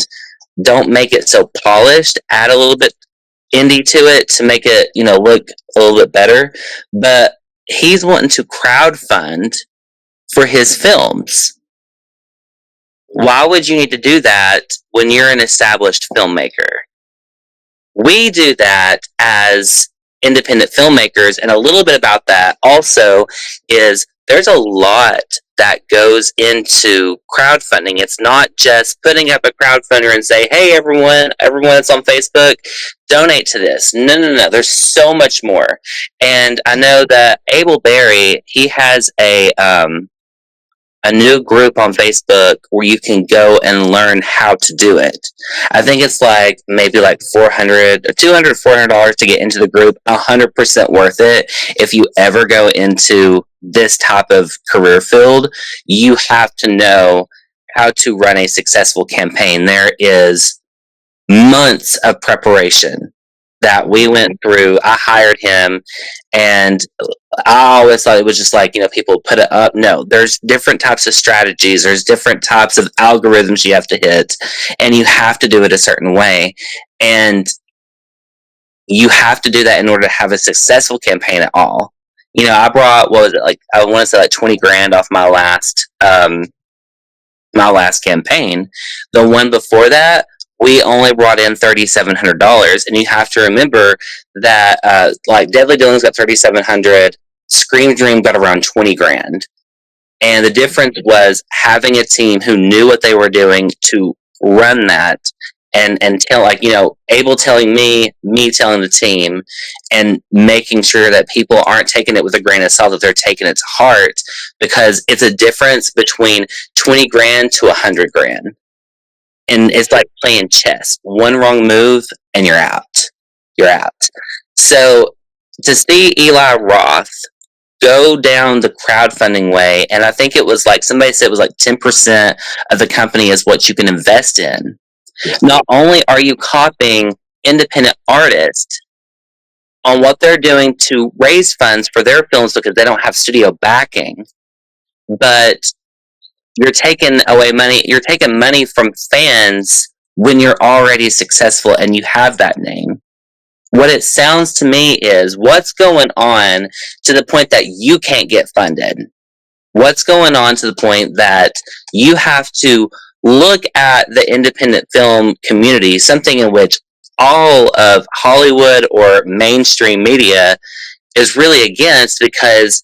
don't make it so polished. Add a little bit indie to it to make it, look a little bit better. But he's wanting to crowdfund for his films. Why would you need to do that when you're an established filmmaker? We do that as independent filmmakers, and a little bit about that also is there's a lot that goes into crowdfunding. It's not just putting up a crowdfunder and say, hey, everyone that's on Facebook, donate to this. No. There's so much more. And I know that Abel Berry, he has a new group on Facebook where you can go and learn how to do it. I think it's like maybe like $400 or $400 to get into the group. 100% worth it. If you ever go into this type of career field, you have to know how to run a successful campaign. There is months of preparation that we went through. I hired him, and I always thought it was just like, people put it up. No, there's different types of strategies. There's different types of algorithms you have to hit, and you have to do it a certain way. And you have to do that in order to have a successful campaign at all. I brought, what was it, like, I want to say like 20 grand off my last campaign. The one before that, we only brought in $3,700, and you have to remember that like Deadly Dealings got $3,700, Scream Dream got around 20 grand, and the difference was having a team who knew what they were doing to run that, and tell, like, Abel telling me telling the team, and making sure that people aren't taking it with a grain of salt, that they're taking it to heart, because it's a difference between 20 grand to 100 grand. And it's like playing chess. One wrong move and you're out. So to see Eli Roth go down the crowdfunding way, and I think it was like, somebody said it was like 10% of the company is what you can invest in. Not only are you copying independent artists on what they're doing to raise funds for their films because they don't have studio backing, but you're taking away money. You're taking money from fans when you're already successful and you have that name. What it sounds to me is, what's going on to the point that you can't get funded? What's going on to the point that you have to look at the independent film community, something in which all of Hollywood or mainstream media is really against, because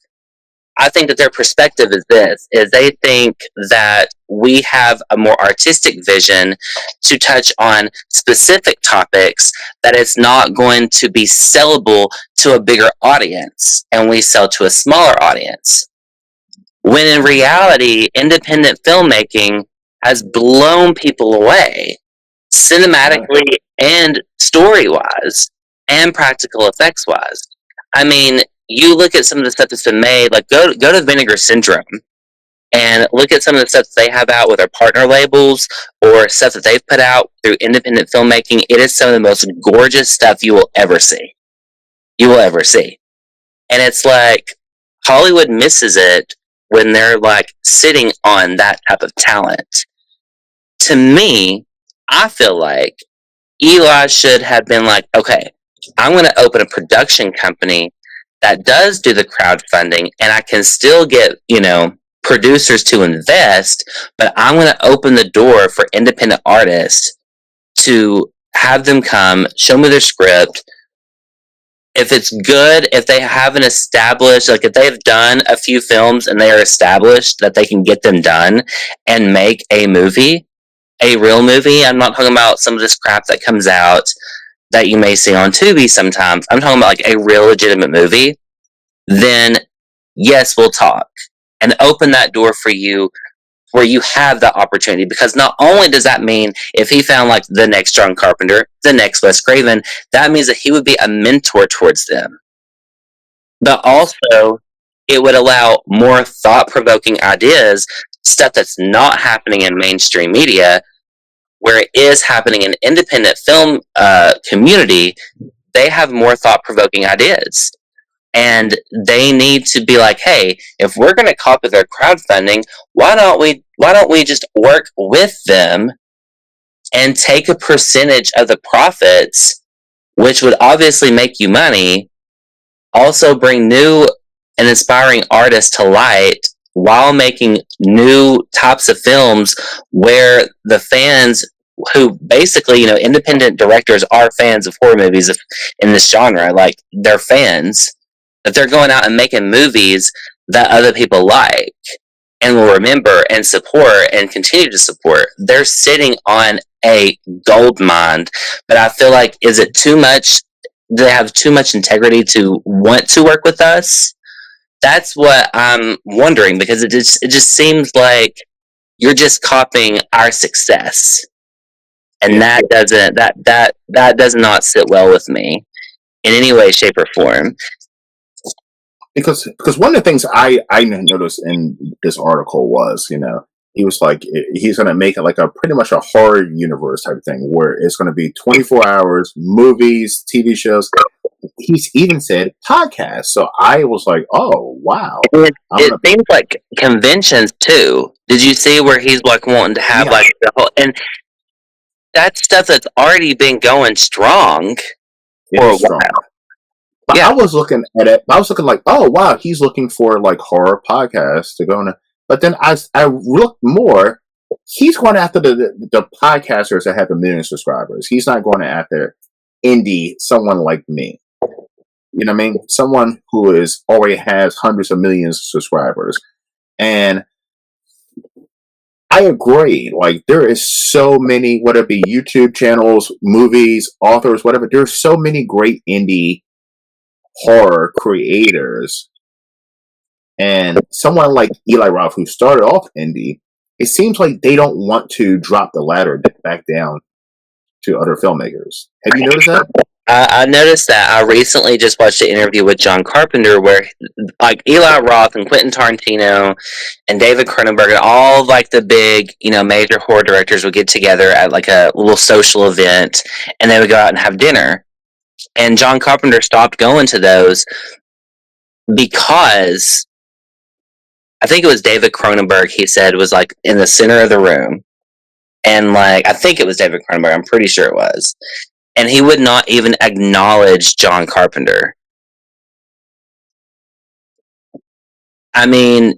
I think that their perspective is this, is they think that we have a more artistic vision to touch on specific topics, that it's not going to be sellable to a bigger audience, and we sell to a smaller audience. When in reality, independent filmmaking has blown people away, cinematically and story-wise, and practical effects-wise. I mean, you look at some of the stuff that's been made, like go to Vinegar Syndrome and look at some of the stuff that they have out with their partner labels, or stuff that they've put out through independent filmmaking. It is some of the most gorgeous stuff you will ever see. And it's like, Hollywood misses it when they're like sitting on that type of talent. To me, I feel like Eli should have been like, okay, I'm going to open a production company that does do the crowdfunding, and I can still get, producers to invest, but I'm going to open the door for independent artists to have them come, show me their script. If it's good, if they haven't established, like if they've done a few films and they are established that they can get them done and make a movie, a real movie. I'm not talking about some of this crap that comes out that you may see on Tubi sometimes. I'm talking about like a real legitimate movie. Then yes, we'll talk and open that door for you where you have the opportunity. Because not only does that mean if he found like the next John Carpenter, the next Wes Craven, that means that he would be a mentor towards them. But also, it would allow more thought-provoking ideas, stuff that's not happening in mainstream media, where it is happening in independent film community. They have more thought-provoking ideas. And they need to be like, hey, if we're going to copy their crowdfunding, why don't we just work with them and take a percentage of the profits, which would obviously make you money, also bring new and inspiring artists to light while making new types of films where the fans, who basically, independent directors are fans of horror movies in this genre, like they're fans, that they're going out and making movies that other people like. and will remember and support and continue to support. They're sitting on a gold mine, but I feel like, is it too much? Do they have too much integrity to want to work with us? That's what I'm wondering, because it just seems like you're just copying our success, and Yeah. that does not sit well with me in any way, shape, or form. Because one of the things I noticed in this article was, he was like, he's going to make it like a pretty much a horror universe type of thing where it's going to be 24 hours, movies, TV shows. He's even said podcasts. So I was like, oh, wow. It seems like conventions too. Did you see where he's like wanting to have like the whole, and that stuff that's already been going strong for a while. But I was looking at it. I was looking like, oh wow, he's looking for like horror podcasts to go on. But then I looked more. He's going after the podcasters that have a million subscribers. He's not going after someone like me. You know what I mean? Someone who already has hundreds of millions of subscribers. And I agree. Like there is so many, whether it be YouTube channels, movies, authors, whatever. There's so many great indie horror creators, and someone like Eli Roth, who started off indie, it seems like they don't want to drop the ladder back down to other filmmakers. Have you noticed that? I noticed that. I recently just watched an interview with John Carpenter where like Eli Roth and Quentin Tarantino and David Cronenberg and all of like the big, major horror directors would get together at like a little social event, and they would go out and have dinner. And John Carpenter stopped going to those because I think it was David Cronenberg, he said, was like in the center of the room. And like, I think it was David Cronenberg, I'm pretty sure it was. And he would not even acknowledge John Carpenter. I mean,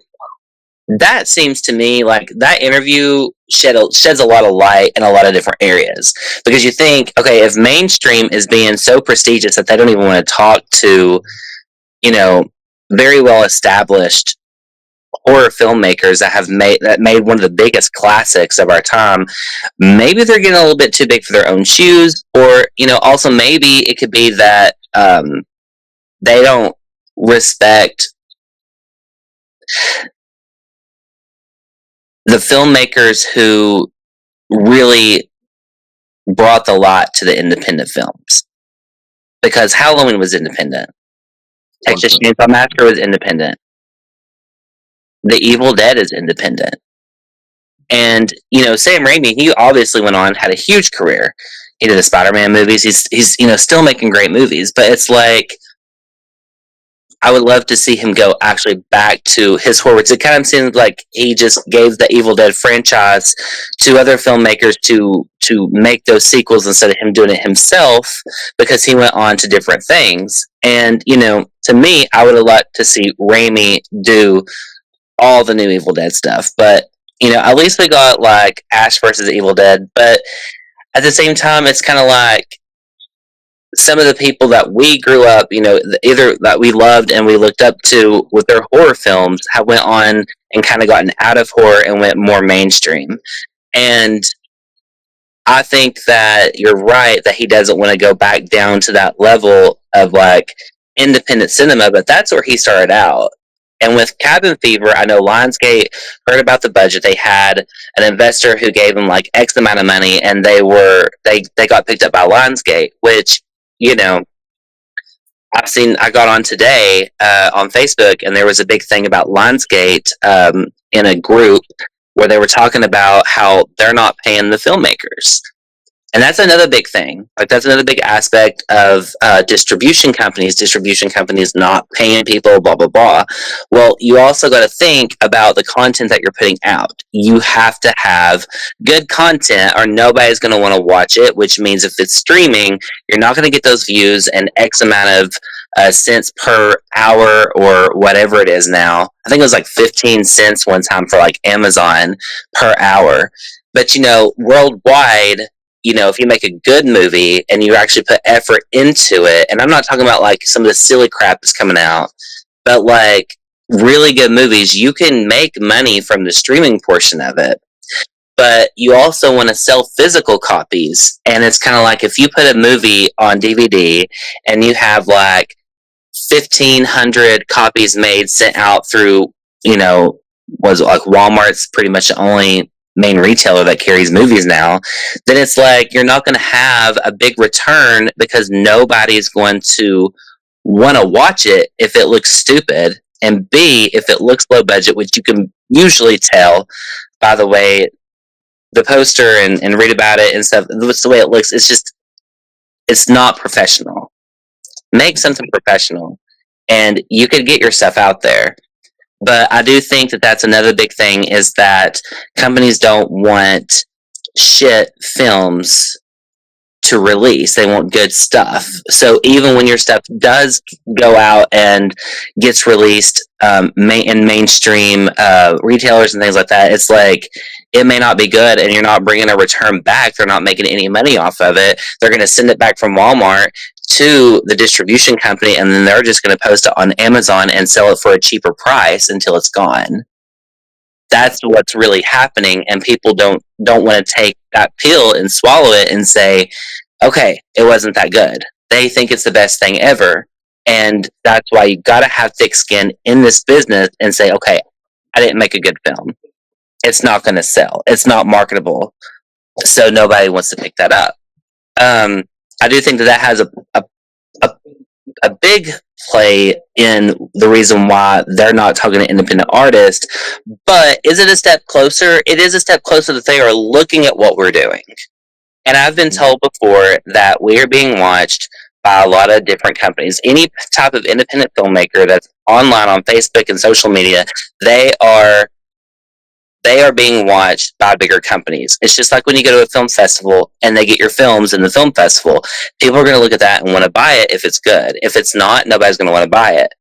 that seems to me like that interview sheds a lot of light in a lot of different areas. Because you think, okay, if mainstream is being so prestigious that they don't even want to talk to, very well established horror filmmakers that made one of the biggest classics of our time, maybe they're getting a little bit too big for their own shoes, or also maybe it could be that they don't respect the filmmakers who really brought the light to the independent films, because Halloween was independent, Texas Chainsaw Massacre was independent, The Evil Dead is independent. And, Sam Raimi, he obviously went on, had a huge career. He did the Spider-Man movies. He's still making great movies. But it's like, I would love to see him go actually back to his horror. It kind of seems like he just gave the Evil Dead franchise to other filmmakers to make those sequels instead of him doing it himself, because he went on to different things. And, to me, I would have liked to see Raimi do all the new Evil Dead stuff. But, at least we got like Ash versus Evil Dead. But at the same time, it's kind of like some of the people that we grew up, either that we loved and we looked up to with their horror films, have went on and kind of gotten out of horror and went more mainstream. And I think that you're right that he doesn't want to go back down to that level of like independent cinema, but that's where he started out. And with Cabin Fever, I know Lionsgate heard about the budget. They had an investor who gave them like X amount of money, and they got picked up by Lionsgate, which, I got on today on Facebook, and there was a big thing about Lionsgate in a group where they were talking about how they're not paying the filmmakers. And that's another big thing. Like, that's another big aspect of distribution companies not paying people, blah, blah, blah. Well, you also got to think about the content that you're putting out. You have to have good content or nobody's going to want to watch it, which means if it's streaming, you're not going to get those views and X amount of cents per hour or whatever it is now. I think it was like 15 cents one time for like Amazon per hour. But, worldwide, if you make a good movie and you actually put effort into it, and I'm not talking about like some of the silly crap that's coming out, but like really good movies, you can make money from the streaming portion of it. But you also want to sell physical copies. And it's kind of like if you put a movie on DVD and you have like 1,500 copies made sent out through, was like Walmart's pretty much the only main retailer that carries movies now, then it's like you're not going to have a big return because nobody's going to want to watch it if it looks stupid. And B, if it looks low budget, which you can usually tell by the way the poster and read about it and stuff. What's the way it looks? It's not professional. Make something professional, and you could get your stuff out there. But I do think that that's another big thing is that companies don't want shit films to release. They want good stuff. So even when your stuff does go out and gets released in mainstream retailers and things like that, it's like it may not be good and you're not bringing a return back. They're not making any money off of it. They're going to send it back from Walmart to the distribution company, and then they're just going to post it on Amazon and sell it for a cheaper price until it's gone. That's what's really happening, and people don't want to take that pill and swallow it and say, okay, it wasn't that good. They think it's the best thing ever, and that's why you got to have thick skin in this business and say, okay, I didn't make a good film. It's not going to sell. It's not marketable, so nobody wants to pick that up. I do think that has a big play in the reason why they're not talking to independent artists. But is it a step closer? It is a step closer that they are looking at what we're doing. And I've been told before that we are being watched by a lot of different companies. Any type of independent filmmaker that's online on Facebook and social media, they are being watched by bigger companies. It's just like when you go to a film festival and they get your films in the film festival. People are going to look at that and want to buy it if it's good. If it's not, nobody's going to want to buy it.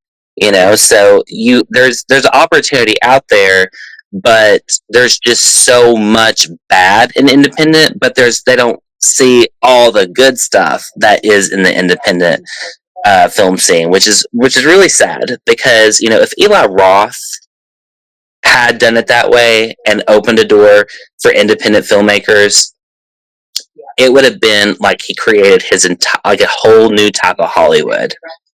So there's an opportunity out there, but there's just so much bad in independent, but they don't see all the good stuff that is in the independent film scene, which is really sad because, if Eli Roth had done it that way and opened a door for independent filmmakers, it would have been like he created his entire, like a whole new type of Hollywood.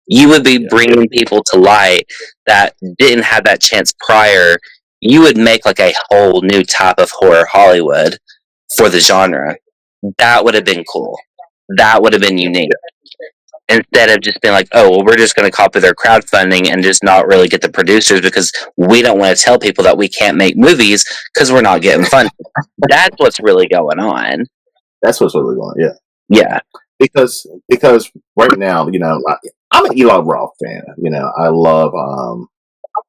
You would be bringing people to light that didn't have that chance prior. You would make like a whole new type of horror Hollywood for the genre. That would have been cool. That would have been unique. Instead of just being like, oh, well, we're just going to copy their crowdfunding and just not really get the producers because we don't want to tell people that we can't make movies because we're not getting funded. That's what's really going on. That's what's really going on, yeah. Yeah. Because right now, I'm an Eli Roth fan. I love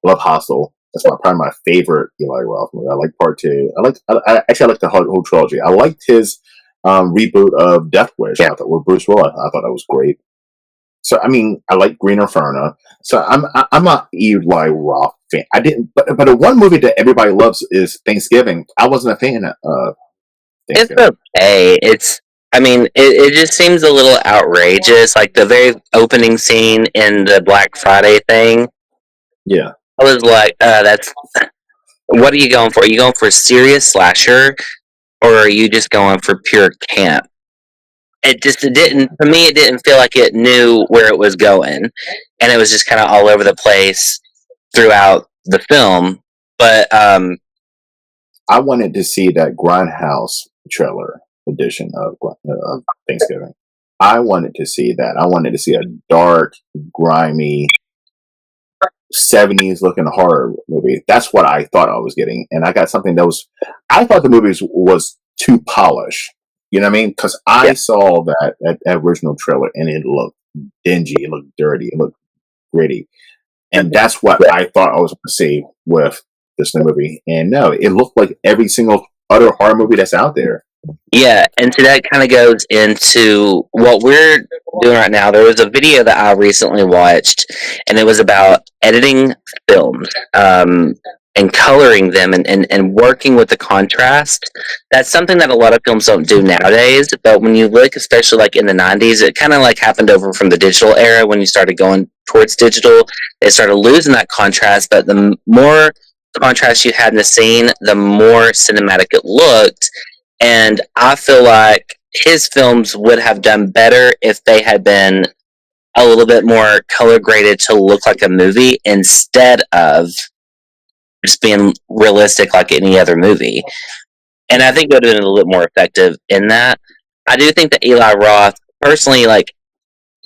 Hostel. That's probably my favorite Eli Roth movie. I like Part 2. I like the whole trilogy. I liked his reboot of Death Wish. I thought with Bruce Willis. I thought that was great. So I like Green Inferno. So I'm a Eli Roth fan. I didn't, but the one movie that everybody loves is Thanksgiving. I wasn't a fan of Thanksgiving. It's okay. It just seems a little outrageous. Like the very opening scene in the Black Friday thing. Yeah, I was like, that's. What are you going for? Are you going for a serious slasher, or are you just going for pure camp? It didn't feel like it knew where it was going, and it was just kind of all over the place throughout the film. But I wanted to see that Grindhouse trailer edition of Thanksgiving. I wanted to see that. I wanted to see a dark, grimy 70s looking horror movie. That's what I thought I was getting, and I got something that was. I thought the movie was too polished. You know what I mean? Because I saw that original trailer and it looked dingy, it looked dirty, it looked gritty. And that's what I thought I was going to see with this new movie. And no, it looked like every single other horror movie that's out there. Yeah, and so that kind of goes into what we're doing right now. There was a video that I recently watched, and it was about editing films. and coloring them and working with the contrast. That's something that a lot of films don't do nowadays. But when you look, especially like in the 90s, it kind of like happened over from the digital era when you started going towards digital. It started losing that contrast, but the more contrast you had in the scene, the more cinematic it looked. And I feel like his films would have done better if they had been a little bit more color graded to look like a movie instead of just being realistic like any other movie. And I think it would have been a little bit more effective in that. I do think that Eli Roth, personally, like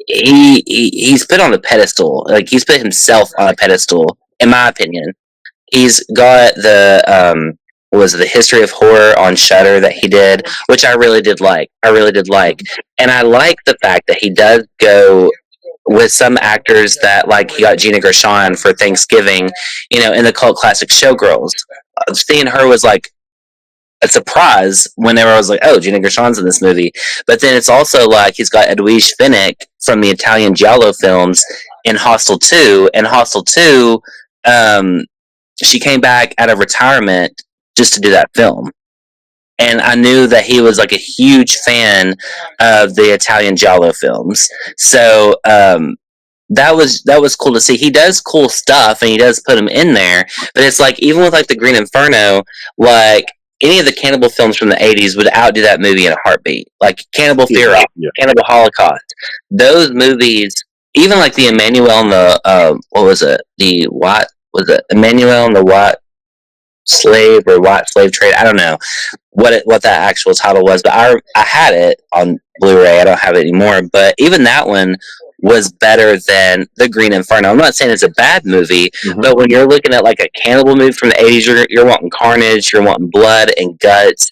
he's put on a pedestal. Like he's put himself on a pedestal, in my opinion. He's got the what was it, the history of horror on Shudder that he did, which I really did like. I really did like, and I like the fact that he does go with some actors that, like, he got Gina Gershon for Thanksgiving, in the cult classic Showgirls. Seeing her was like a surprise whenever I was like, oh, Gina Gershon's in this movie. But then it's also like he's got Edwige Fenech from the Italian Giallo films in Hostel 2. And Hostel 2, she came back out of retirement just to do that film. And I knew that he was like a huge fan of the Italian Giallo films. So that was cool to see. He does cool stuff and he does put them in there, but it's like even with like the Green Inferno, like any of the cannibal films from the 80s would outdo that movie in a heartbeat. Like Cannibal Fear, Cannibal Holocaust, those movies, even like the Emmanuel and the what was it? The what was it? Emmanuel and the White Slave or White Slave Trade? I don't know what that actual title was, but I had it on Blu-ray. I don't have it anymore, but even that one was better than The Green Inferno. I'm not saying it's a bad movie, but when you're looking at like a cannibal movie from the 80s, you're wanting carnage, you're wanting blood and guts,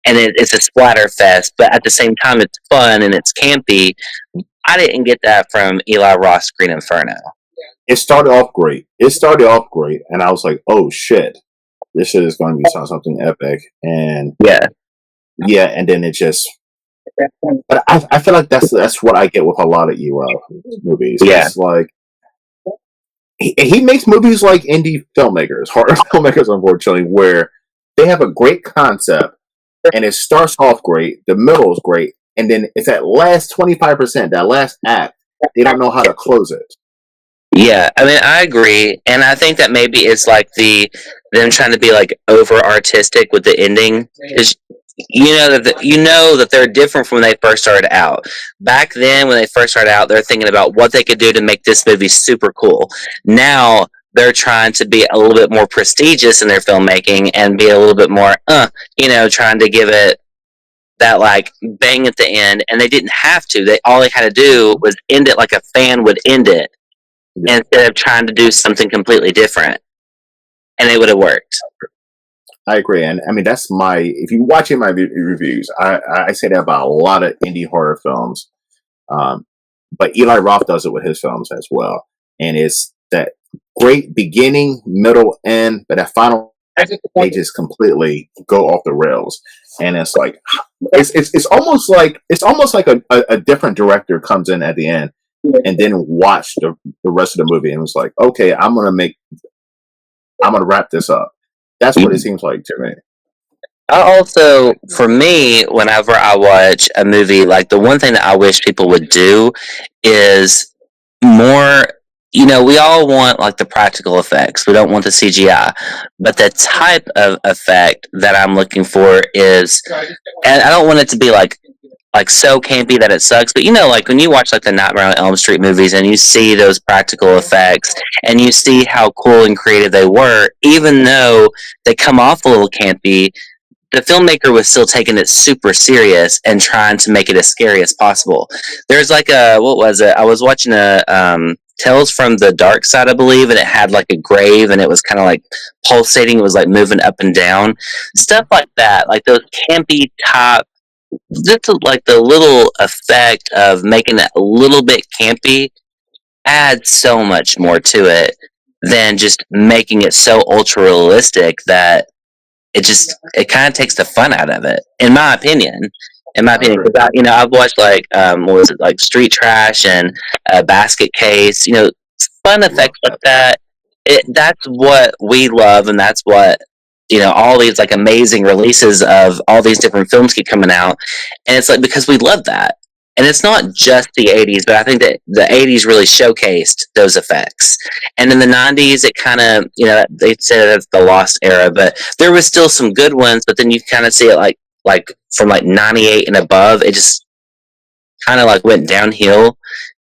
and it's a splatter fest, but at the same time it's fun and it's campy. I didn't get that from Eli Roth's Green Inferno. It started off great. And I was like, oh shit, this shit is going to be something epic. And yeah, and then it just. But I feel like that's what I get with a lot of Eli movies. Yeah. It's like he makes movies like indie filmmakers, horror filmmakers, unfortunately, where they have a great concept and it starts off great, the middle is great, and then it's that last 25%, that last act, they don't know how to close it. Yeah, I mean, I agree, and I think that maybe it's like them trying to be like over artistic with the ending, because that they're different from when they first started out. Back then, when they first started out, they're thinking about what they could do to make this movie super cool. Now they're trying to be a little bit more prestigious in their filmmaking and be a little bit more, trying to give it that like bang at the end, and they didn't have to. All they had to do was end it like a fan would end it, instead of trying to do something completely different, and it would have worked. I agree, and I mean if you watch my reviews, I say that about a lot of indie horror films, but Eli Roth does it with his films as well, and it's that great beginning, middle, end, but that final they just completely go off the rails, and it's like it's almost like a different director comes in at the end and then watch the rest of the movie and was like, okay, I'm gonna wrap this up. That's what it seems like to me. I also, for me, whenever I watch a movie, like the one thing that I wish people would do is more. We all want like the practical effects. We don't want the CGI, but the type of effect that I'm looking for is, and I don't want it to be like so campy that it sucks, but like when you watch like the Nightmare on Elm Street movies and you see those practical effects and you see how cool and creative they were, even though they come off a little campy, the filmmaker was still taking it super serious and trying to make it as scary as possible. There's like what was it? I was watching a Tales from the Dark Side, I believe, and it had like a grave and it was kind of like pulsating. It was like moving up and down, stuff like that, like those campy top. Just like the little effect of making it a little bit campy adds so much more to it than just making it so ultra realistic that it kind of takes the fun out of it, in my opinion. Because I've watched like what was it, like Street Trash and Basket Case, fun effects like that. that's what we love, and that's what all these like amazing releases of all these different films keep coming out, and it's like because we love that. And it's not just the 80s, but I think that the 80s really showcased those effects. And in the 90s, it kind of, they say that's the lost era, but there was still some good ones. But then you kind of see it like from like 98 and above, it just kind of like went downhill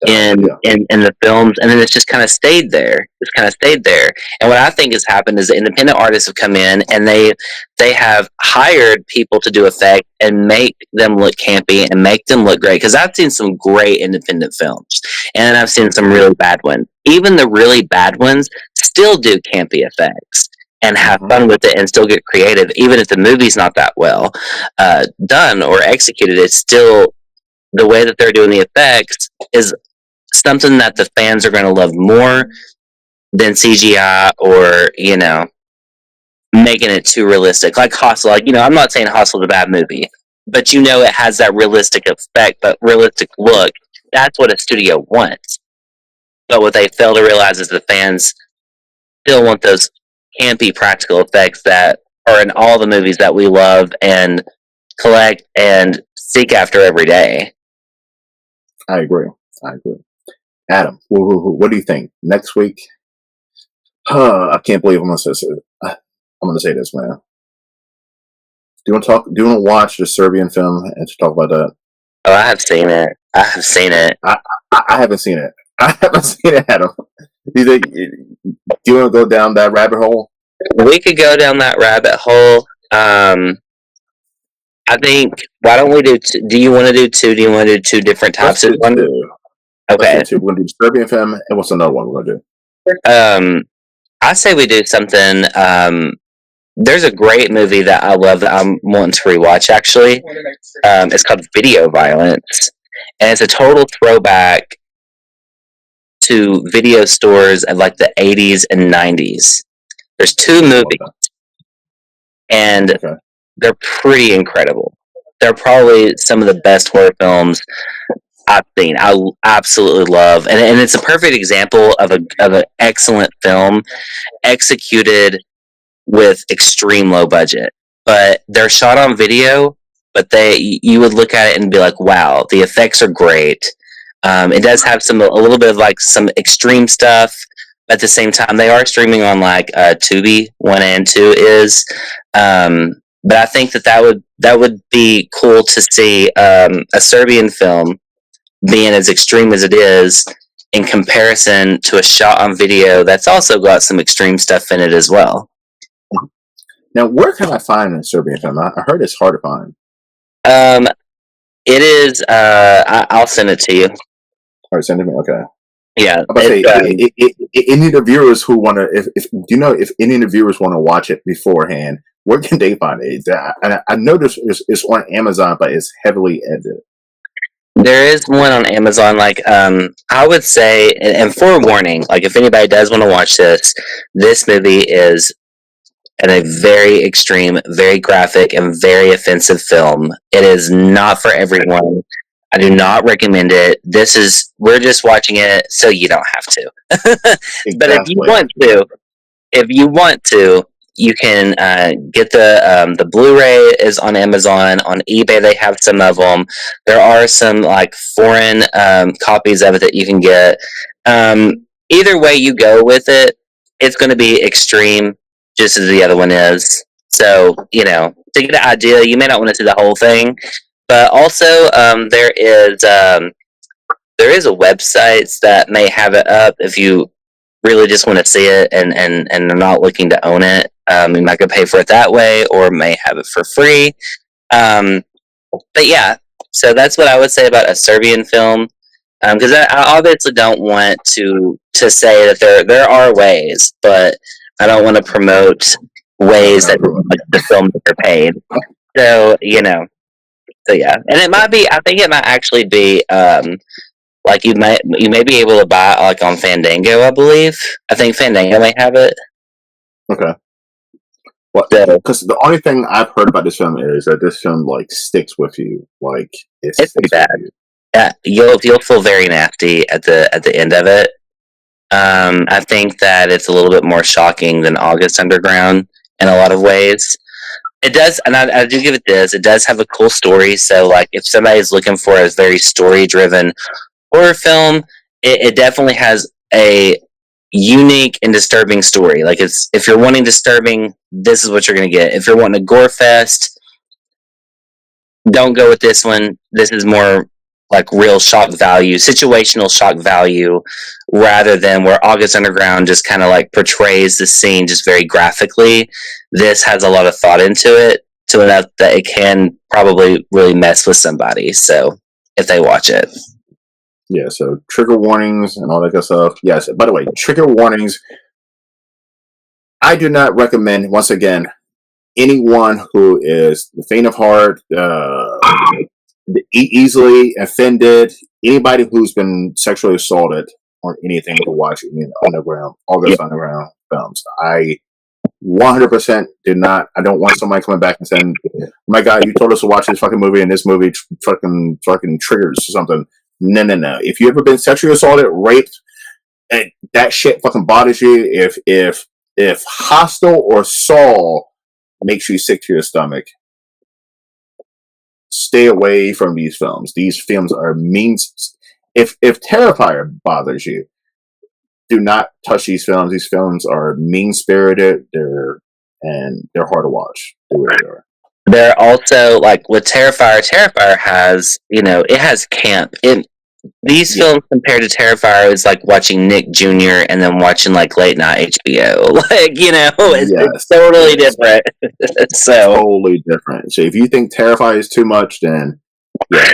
in the films, and then it's just kind of stayed there. It's kind of stayed there. And what I think has happened is the independent artists have come in and they have hired people to do effects and make them look campy and make them look great. Because I've seen some great independent films, and I've seen some really bad ones. Even the really bad ones still do campy effects and have fun with it and still get creative, even if the movie's not that well done or executed. It's still the way that they're doing the effects is something that the fans are going to love more than CGI or, making it too realistic. Like Hostel, I'm not saying Hostel's a bad movie, but it has that realistic effect, that realistic look. That's what a studio wants. But what they fail to realize is the fans still want those campy practical effects that are in all the movies that we love and collect and seek after every day. I agree. Adam, what do you think? Next week? I can't believe I'm going to say this. I'm going to say this, man. Do you want to watch the Serbian film and to talk about that? Oh, I have seen it. I haven't seen it. I haven't seen it, Adam. Do you want to go down that rabbit hole? We could go down that rabbit hole. I think, why don't we do you want to do two? Do you want to do two different types of one? Okay. We're going to do Serbian film, and what's another one we're going to do? I say we do something. There's a great movie that I love that I'm wanting to rewatch, actually. It's called Video Violence, and it's a total throwback to video stores of like the 80s and 90s. There's two movies, and they're pretty incredible. They're probably some of the best horror films I've seen. I absolutely love, and it's a perfect example of an excellent film executed with extreme low budget. But they're shot on video, but you would look at it and be like, wow, the effects are great. It does have a little bit of like some extreme stuff. At the same time, they are streaming on like Tubi 1 and 2 is. But I think that would be cool to see a Serbian film being as extreme as it is in comparison to a shot on video that's also got some extreme stuff in it as well. Now, where can I find a Serbian film? I heard it's hard to find. It is. I'll send it to you. All right, send it to me. Okay. Yeah. I'm about to say, any of the viewers who want to, if any of the viewers want to watch it beforehand, where can they find it? I know it's on Amazon, but it's heavily edited. There is one on Amazon. Like, I would say, and forewarning, like if anybody does want to watch this movie is a very extreme, very graphic, and very offensive film. It is not for everyone. I do not recommend it. We're just watching it so you don't have to. Exactly. But if you want to, you can get the Blu-ray is on Amazon. On eBay, they have some of them. There are some like foreign copies of it that you can get. Either way you go with it, it's going to be extreme, just as the other one is. So, to get an idea, you may not want to see the whole thing. But also, there is a website that may have it up if you really just want to see it and are not looking to own it. You might go pay for it that way, or may have it for free. But yeah, so that's what I would say about a Serbian film. Because I obviously don't want to say that there are ways, but I don't want to promote ways that the films are paid. So So yeah, and it might be. I think it might actually be like you may be able to buy it like on Fandango. I believe. I think Fandango may have it. Okay. Well, because the only thing I've heard about this film is that this film like sticks with you. Like it's pretty bad. Yeah, you'll feel very nasty at the end of it. I think that it's a little bit more shocking than August Underground in a lot of ways. It does, and I do give it this. It does have a cool story. So, like, if somebody's looking for a very story-driven horror film, it definitely has a unique and disturbing story. Like, it's if you're wanting disturbing, this is what you're going to get. If you're wanting a gore fest, don't go with this one. This is more like real shock value, situational shock value, rather than where August Underground just kind of like portrays the scene just very graphically. This has a lot of thought into it to enough that it can probably really mess with somebody. So if they watch it. Yeah, so trigger warnings and all that good stuff. Yes, by the way, trigger warnings. I do not recommend, once again, anyone who is the faint of heart, easily offended, anybody who's been sexually assaulted or anything to watch any underground, all those underground films. I 100% did not. I don't want somebody coming back and saying, "Oh my God, you told us to watch this fucking movie, and this movie fucking triggers or something." No. If you ever been sexually assaulted, raped, and that shit fucking bothers you, if Hostel or Saul makes you sick to your stomach, stay away from these films. These films are means. If Terrifier bothers you, do not touch these films. These films are mean spirited. They're hard to watch. They really are. They're also like with Terrifier. Terrifier has it has camp. These films compared to Terrifier is like watching Nick Jr. and then watching like late night HBO. Like it's totally different. So totally different. So if you think Terrifier is too much, then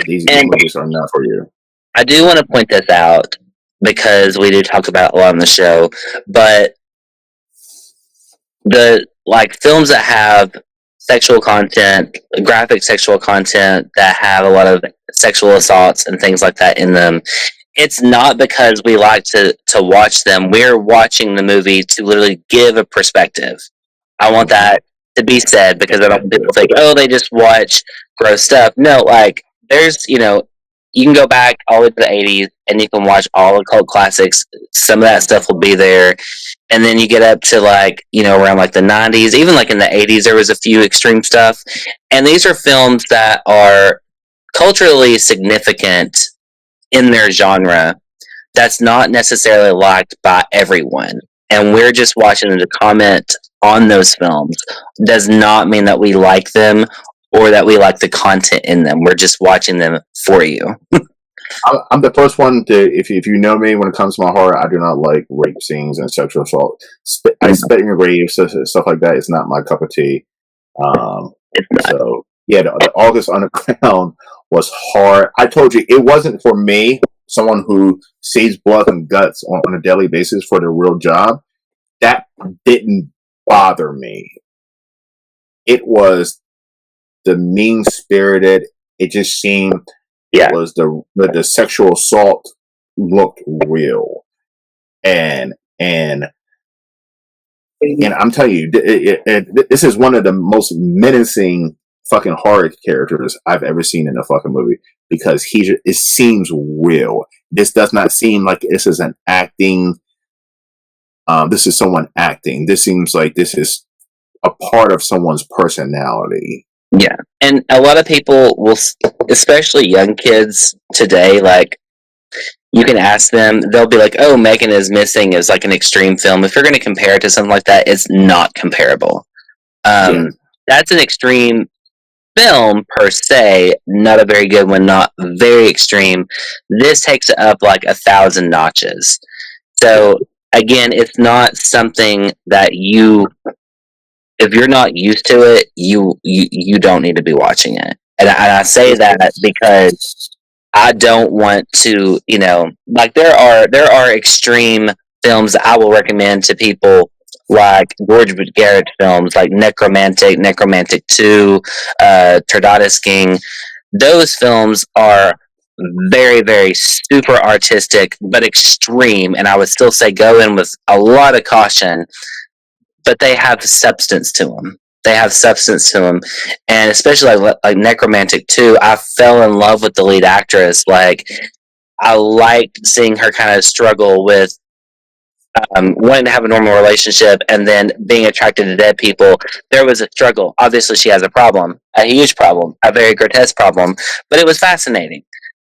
these movies are not for you. I do want to point this out because we do talk about it a lot on the show, but the like films that have sexual content, graphic sexual content that have a lot of sexual assaults and things like that in them, it's not because we like to watch them. We're watching the movie to literally give a perspective. I want that to be said because I don't want people think, oh, they just watch gross stuff. No, like there's you can go back all the way to the 80s and you can watch all the cult classics. Some of that stuff will be there. And then you get up to like, around like the 90s, even like in the 80s, there was a few extreme stuff. And these are films that are culturally significant in their genre that's not necessarily liked by everyone. And we're just watching them to comment on those films. Does not mean that we like them or that we like the content in them. We're just watching them for you. I'm the first one to, if you know me, when it comes to my horror, I do not like rape scenes and sexual assault. I spit in your grave, stuff like that is not my cup of tea. So yeah, the August Underground was hard. I told you it wasn't for me, someone who saves blood and guts on a daily basis for their real job. That didn't bother me. It was the mean spirited. It just seemed it was the sexual assault looked real, and I'm telling you, this is one of the most menacing fucking horror characters I've ever seen in a fucking movie because it seems real. This does not seem like this is an acting. This is someone acting. This seems like this is a part of someone's personality. Yeah, and a lot of people will, especially young kids today, like you can ask them, they'll be like, "Oh, Megan is Missing" is like an extreme film. If you're going to compare it to something like that, it's not comparable. That's an extreme film per se, not a very good one, not very extreme. This takes it up like 1,000 notches. So again, it's not something that if you're not used to it, you don't need to be watching it. And I say that because I don't want to, like there are extreme films that I will recommend to people, like George Garrett's films, like Necromantic 2, Turdonis King. Those films are very, very super artistic, but extreme. And I would still say go in with a lot of caution, but they have substance to them. And especially like Necromantic 2, I fell in love with the lead actress. Like, I liked seeing her kind of struggle with wanting to have a normal relationship and then being attracted to dead people. There was a struggle. Obviously, she has a problem, a huge problem, a very grotesque problem, but it was fascinating.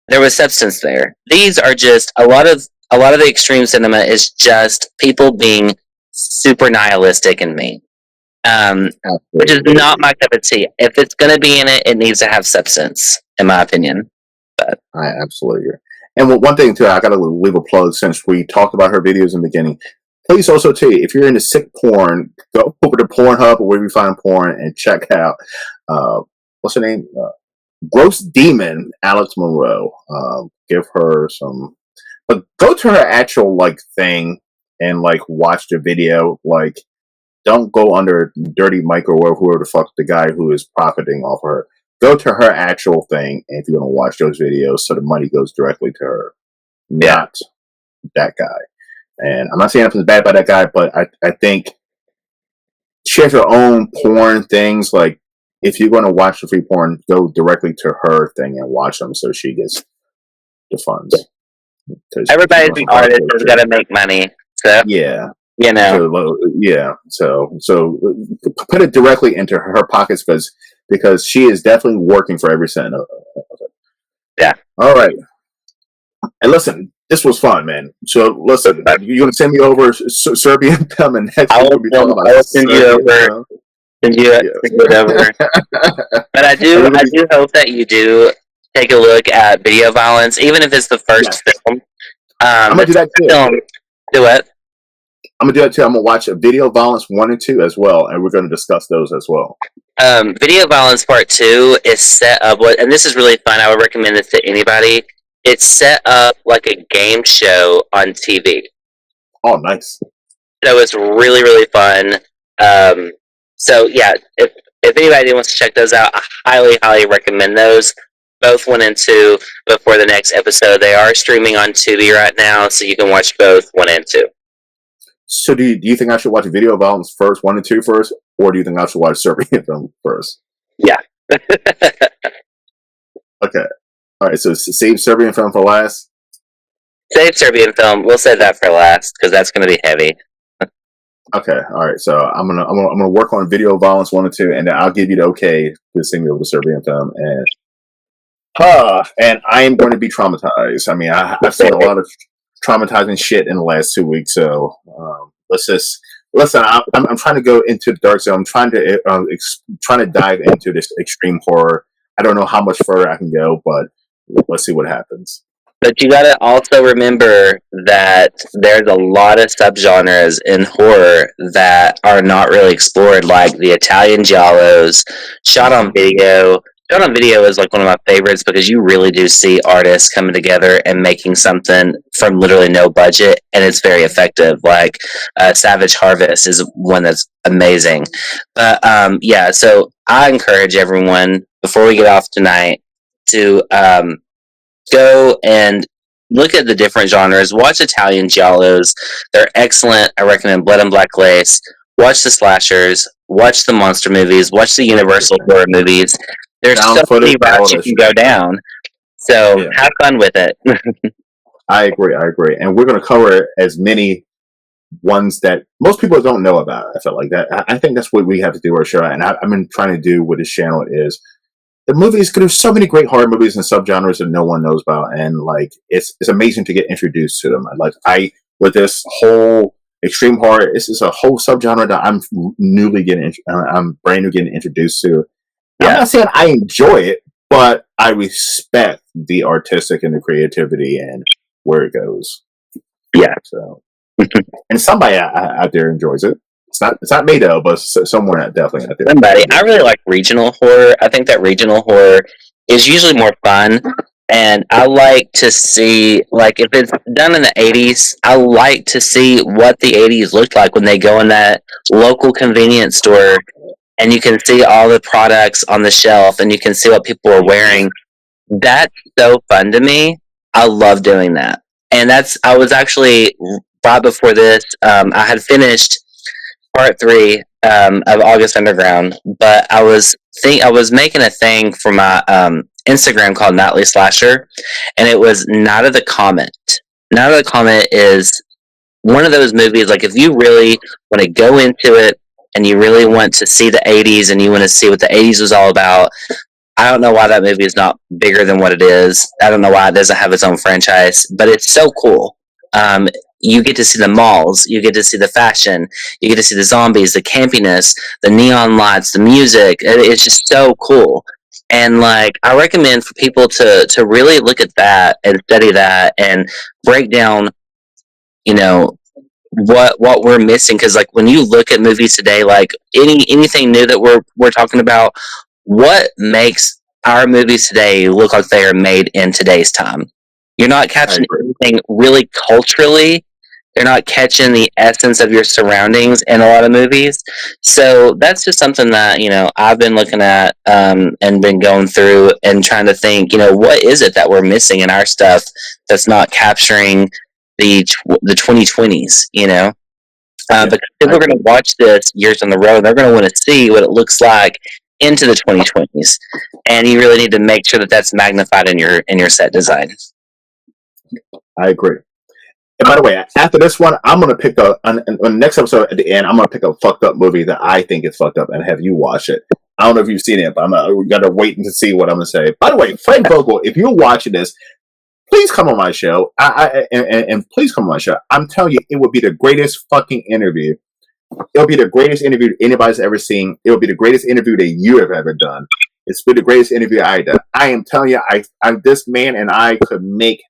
There was substance there. These are just a lot of the extreme cinema is just people being super nihilistic and mean, which is not my cup of tea. If it's going to be in it, it needs to have substance, in my opinion. But I absolutely agree. And one thing too, I got to leave a plug since we talked about her videos in the beginning. Please also too, if you're into sick porn, go over to Pornhub or wherever you find porn and check out what's her name, Gross Demon Alex Monroe. Give her some, but go to her actual like thing and like watch the video. Like, don't go under Dirty Mike or whoever the fuck the guy who is profiting off her. Go to her actual thing, and if you're gonna watch those videos, so the money goes directly to her, not that guy. And I'm not saying anything's bad about that guy, but I think she has her own porn things. Like, if you're gonna watch the free porn, go directly to her thing and watch them, so she gets the funds. everybody's an artist has got to make money. So yeah, you know, so put it directly into her pockets because she is definitely working for every cent of it. Yeah. All right. And listen, this was fun, man. So listen, you're gonna send me over Serbian film, and next week we'll be talking about. I will send you over. Send it over. But I do hope that you do take a look at video violence, even if it's the first film. I'm gonna do that too. Do what? I'm gonna do that too. I'm gonna watch Video Violence 1 and 2 as well, and we're gonna discuss those as well. Video Violence Part 2 is set up, and this is really fun. I would recommend this to anybody. It's set up like a game show on TV. Oh, nice. So it's really, really fun. So yeah, if anybody wants to check those out, I highly, highly recommend those. Both 1 and 2 before the next episode. They are streaming on Tubi right now, so you can watch both 1 and 2. So do you think I should watch Video Violence first, 1 and 2 first, or do you think I should watch Serbian film first? Yeah. Okay. All right. So save Serbian film for last. Save Serbian film. We'll save that for last because that's going to be heavy. Okay. All right. So I'm gonna work on Video Violence 1 and 2, and then I'll give you the okay to send me over the Serbian film. And I am going to be traumatized. I mean, I've seen a lot of traumatizing shit in the last 2 weeks. So listen. I'm trying to go into the dark zone. I'm trying to dive into this extreme horror. I don't know how much further I can go, but let's see what happens. But you gotta also remember that there's a lot of subgenres in horror that are not really explored, like the Italian giallos, shot on video. Shot on video is like one of my favorites because you really do see artists coming together and making something from literally no budget, and it's very effective. Like Savage Harvest is one that's amazing. But yeah, so I encourage everyone before we get off tonight to go and look at the different genres. Watch Italian giallos; they're excellent. I recommend Blood and Black Lace. Watch the slashers. Watch the monster movies. Watch the Universal horror movies. There's so many routes you can go down. So have fun with it. I agree. And we're going to cover as many ones that most people don't know about. I felt like that. I think that's what we have to do our show. And I've been trying to do with this channel is the movies. There's so many great horror movies and subgenres that no one knows about, and like it's amazing to get introduced to them. With this whole extreme horror, this is a whole subgenre that I'm brand new getting introduced to. Yeah. I'm not saying I enjoy it, but I respect the artistic and the creativity and where it goes. Yeah. So, and somebody out there enjoys it. It's not me though, but someone definitely out there. Somebody. I really like regional horror. I think that regional horror is usually more fun, and I like to see, like, if it's done in the 80s, I like to see what the 80s looked like when they go in that local convenience store. And you can see all the products on the shelf, and you can see what people are wearing. That's so fun to me. I love doing that. And I was actually, right before this, I had finished part 3 of August Underground, but I was making a thing for my Instagram called Nightly Slasher, and it was Night of the Comet. Night of the Comet is one of those movies, like if you really want to go into it and you really want to see the 80s and you want to see what the 80s was all about, I don't know why that movie is not bigger than what it is. I don't know why it doesn't have its own franchise, but it's so cool. You get to see the malls, you get to see the fashion, you get to see the zombies, the campiness, the neon lights, the music. It's just so cool. And like, I recommend for people to really look at that and study that and break down, you know, what we're missing. Because like when you look at movies today, like anything new that we're talking about, what makes our movies today look like they are made in today's time? You're not catching anything really culturally. You're not catching the essence of your surroundings in a lot of movies. So that's just something that, I've been looking at, and been going through and trying to think, what is it that we're missing in our stuff that's not capturing the 2020s, because people are going to watch this years on the road. They're going to want to see what it looks like into the 2020s, and you really need to make sure that that's magnified in your set design. I agree. And by the way, after this one, I'm gonna pick on the next episode at the end. I'm gonna pick a fucked up movie that I think is fucked up and have you watch it. I don't know if you've seen it, but we gotta wait to see what I'm gonna say. By the way, Fred Vogel, if you're watching this, please come on my show. And please come on my show. I'm telling you, it would be the greatest fucking interview. It'll be the greatest interview anybody's ever seen. It'll be the greatest interview that you have ever done. It's been the greatest interview I done. I am telling you, this man and I could make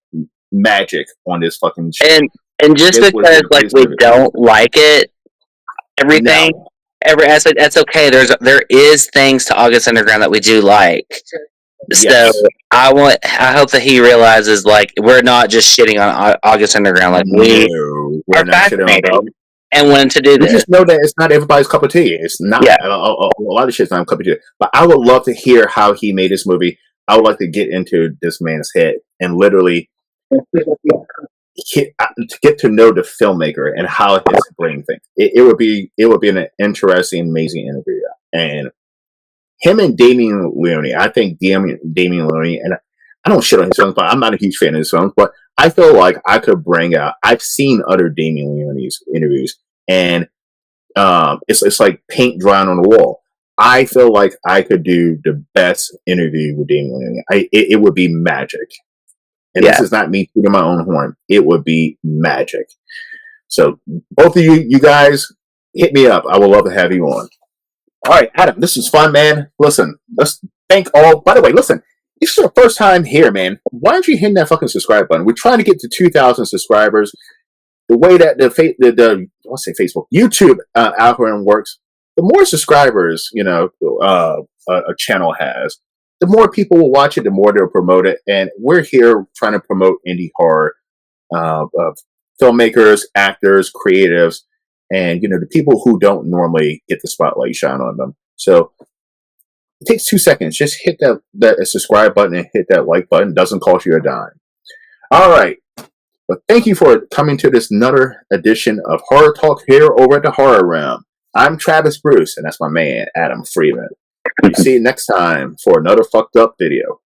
magic on this fucking show. And just because like we don't like it, everything, every aspect, that's okay. There is things to August Underground that we do like. Yes. So I hope that he realizes like we're not just shitting on August Underground. Like we're not fascinated and wanting to do this. Just know that it's not everybody's cup of tea. It's not. Yeah. A lot of shit's not a cup of tea. But I would love to hear how he made this movie. I would like to get into this man's head and literally to get to know the filmmaker and how his brain thinks. It would be an interesting, amazing interview. And him and Damien Leone, I think Damien Leone, and I don't shit on his films, but I'm not a huge fan of his films, but I feel like I could bring out. I've seen other Damien Leone's interviews, and it's like paint drying on the wall. I feel like I could do the best interview with Damien Leone. It would be magic. And This is not me tooting my own horn. It would be magic. So both of you guys, hit me up. I would love to have you on. All right, Adam, this was fun, man. Listen, let's thank all. By the way, listen, this is your first time here, man. Why aren't you hitting that fucking subscribe button? We're trying to get to 2,000 subscribers. The way that Facebook, YouTube algorithm works, the more subscribers, a channel has, the more people will watch it, the more they'll promote it. And we're here trying to promote indie horror, filmmakers, actors, creatives, and, the people who don't normally get the spotlight shine on them. So it takes 2 seconds. Just hit that subscribe button and hit that like button. It doesn't cost you a dime. All right. But thank you for coming to this another edition of Horror Talk here over at the Horror Realm. I'm Travis Bruce, and that's my man, Adam Freeman. See you next time for another fucked up video.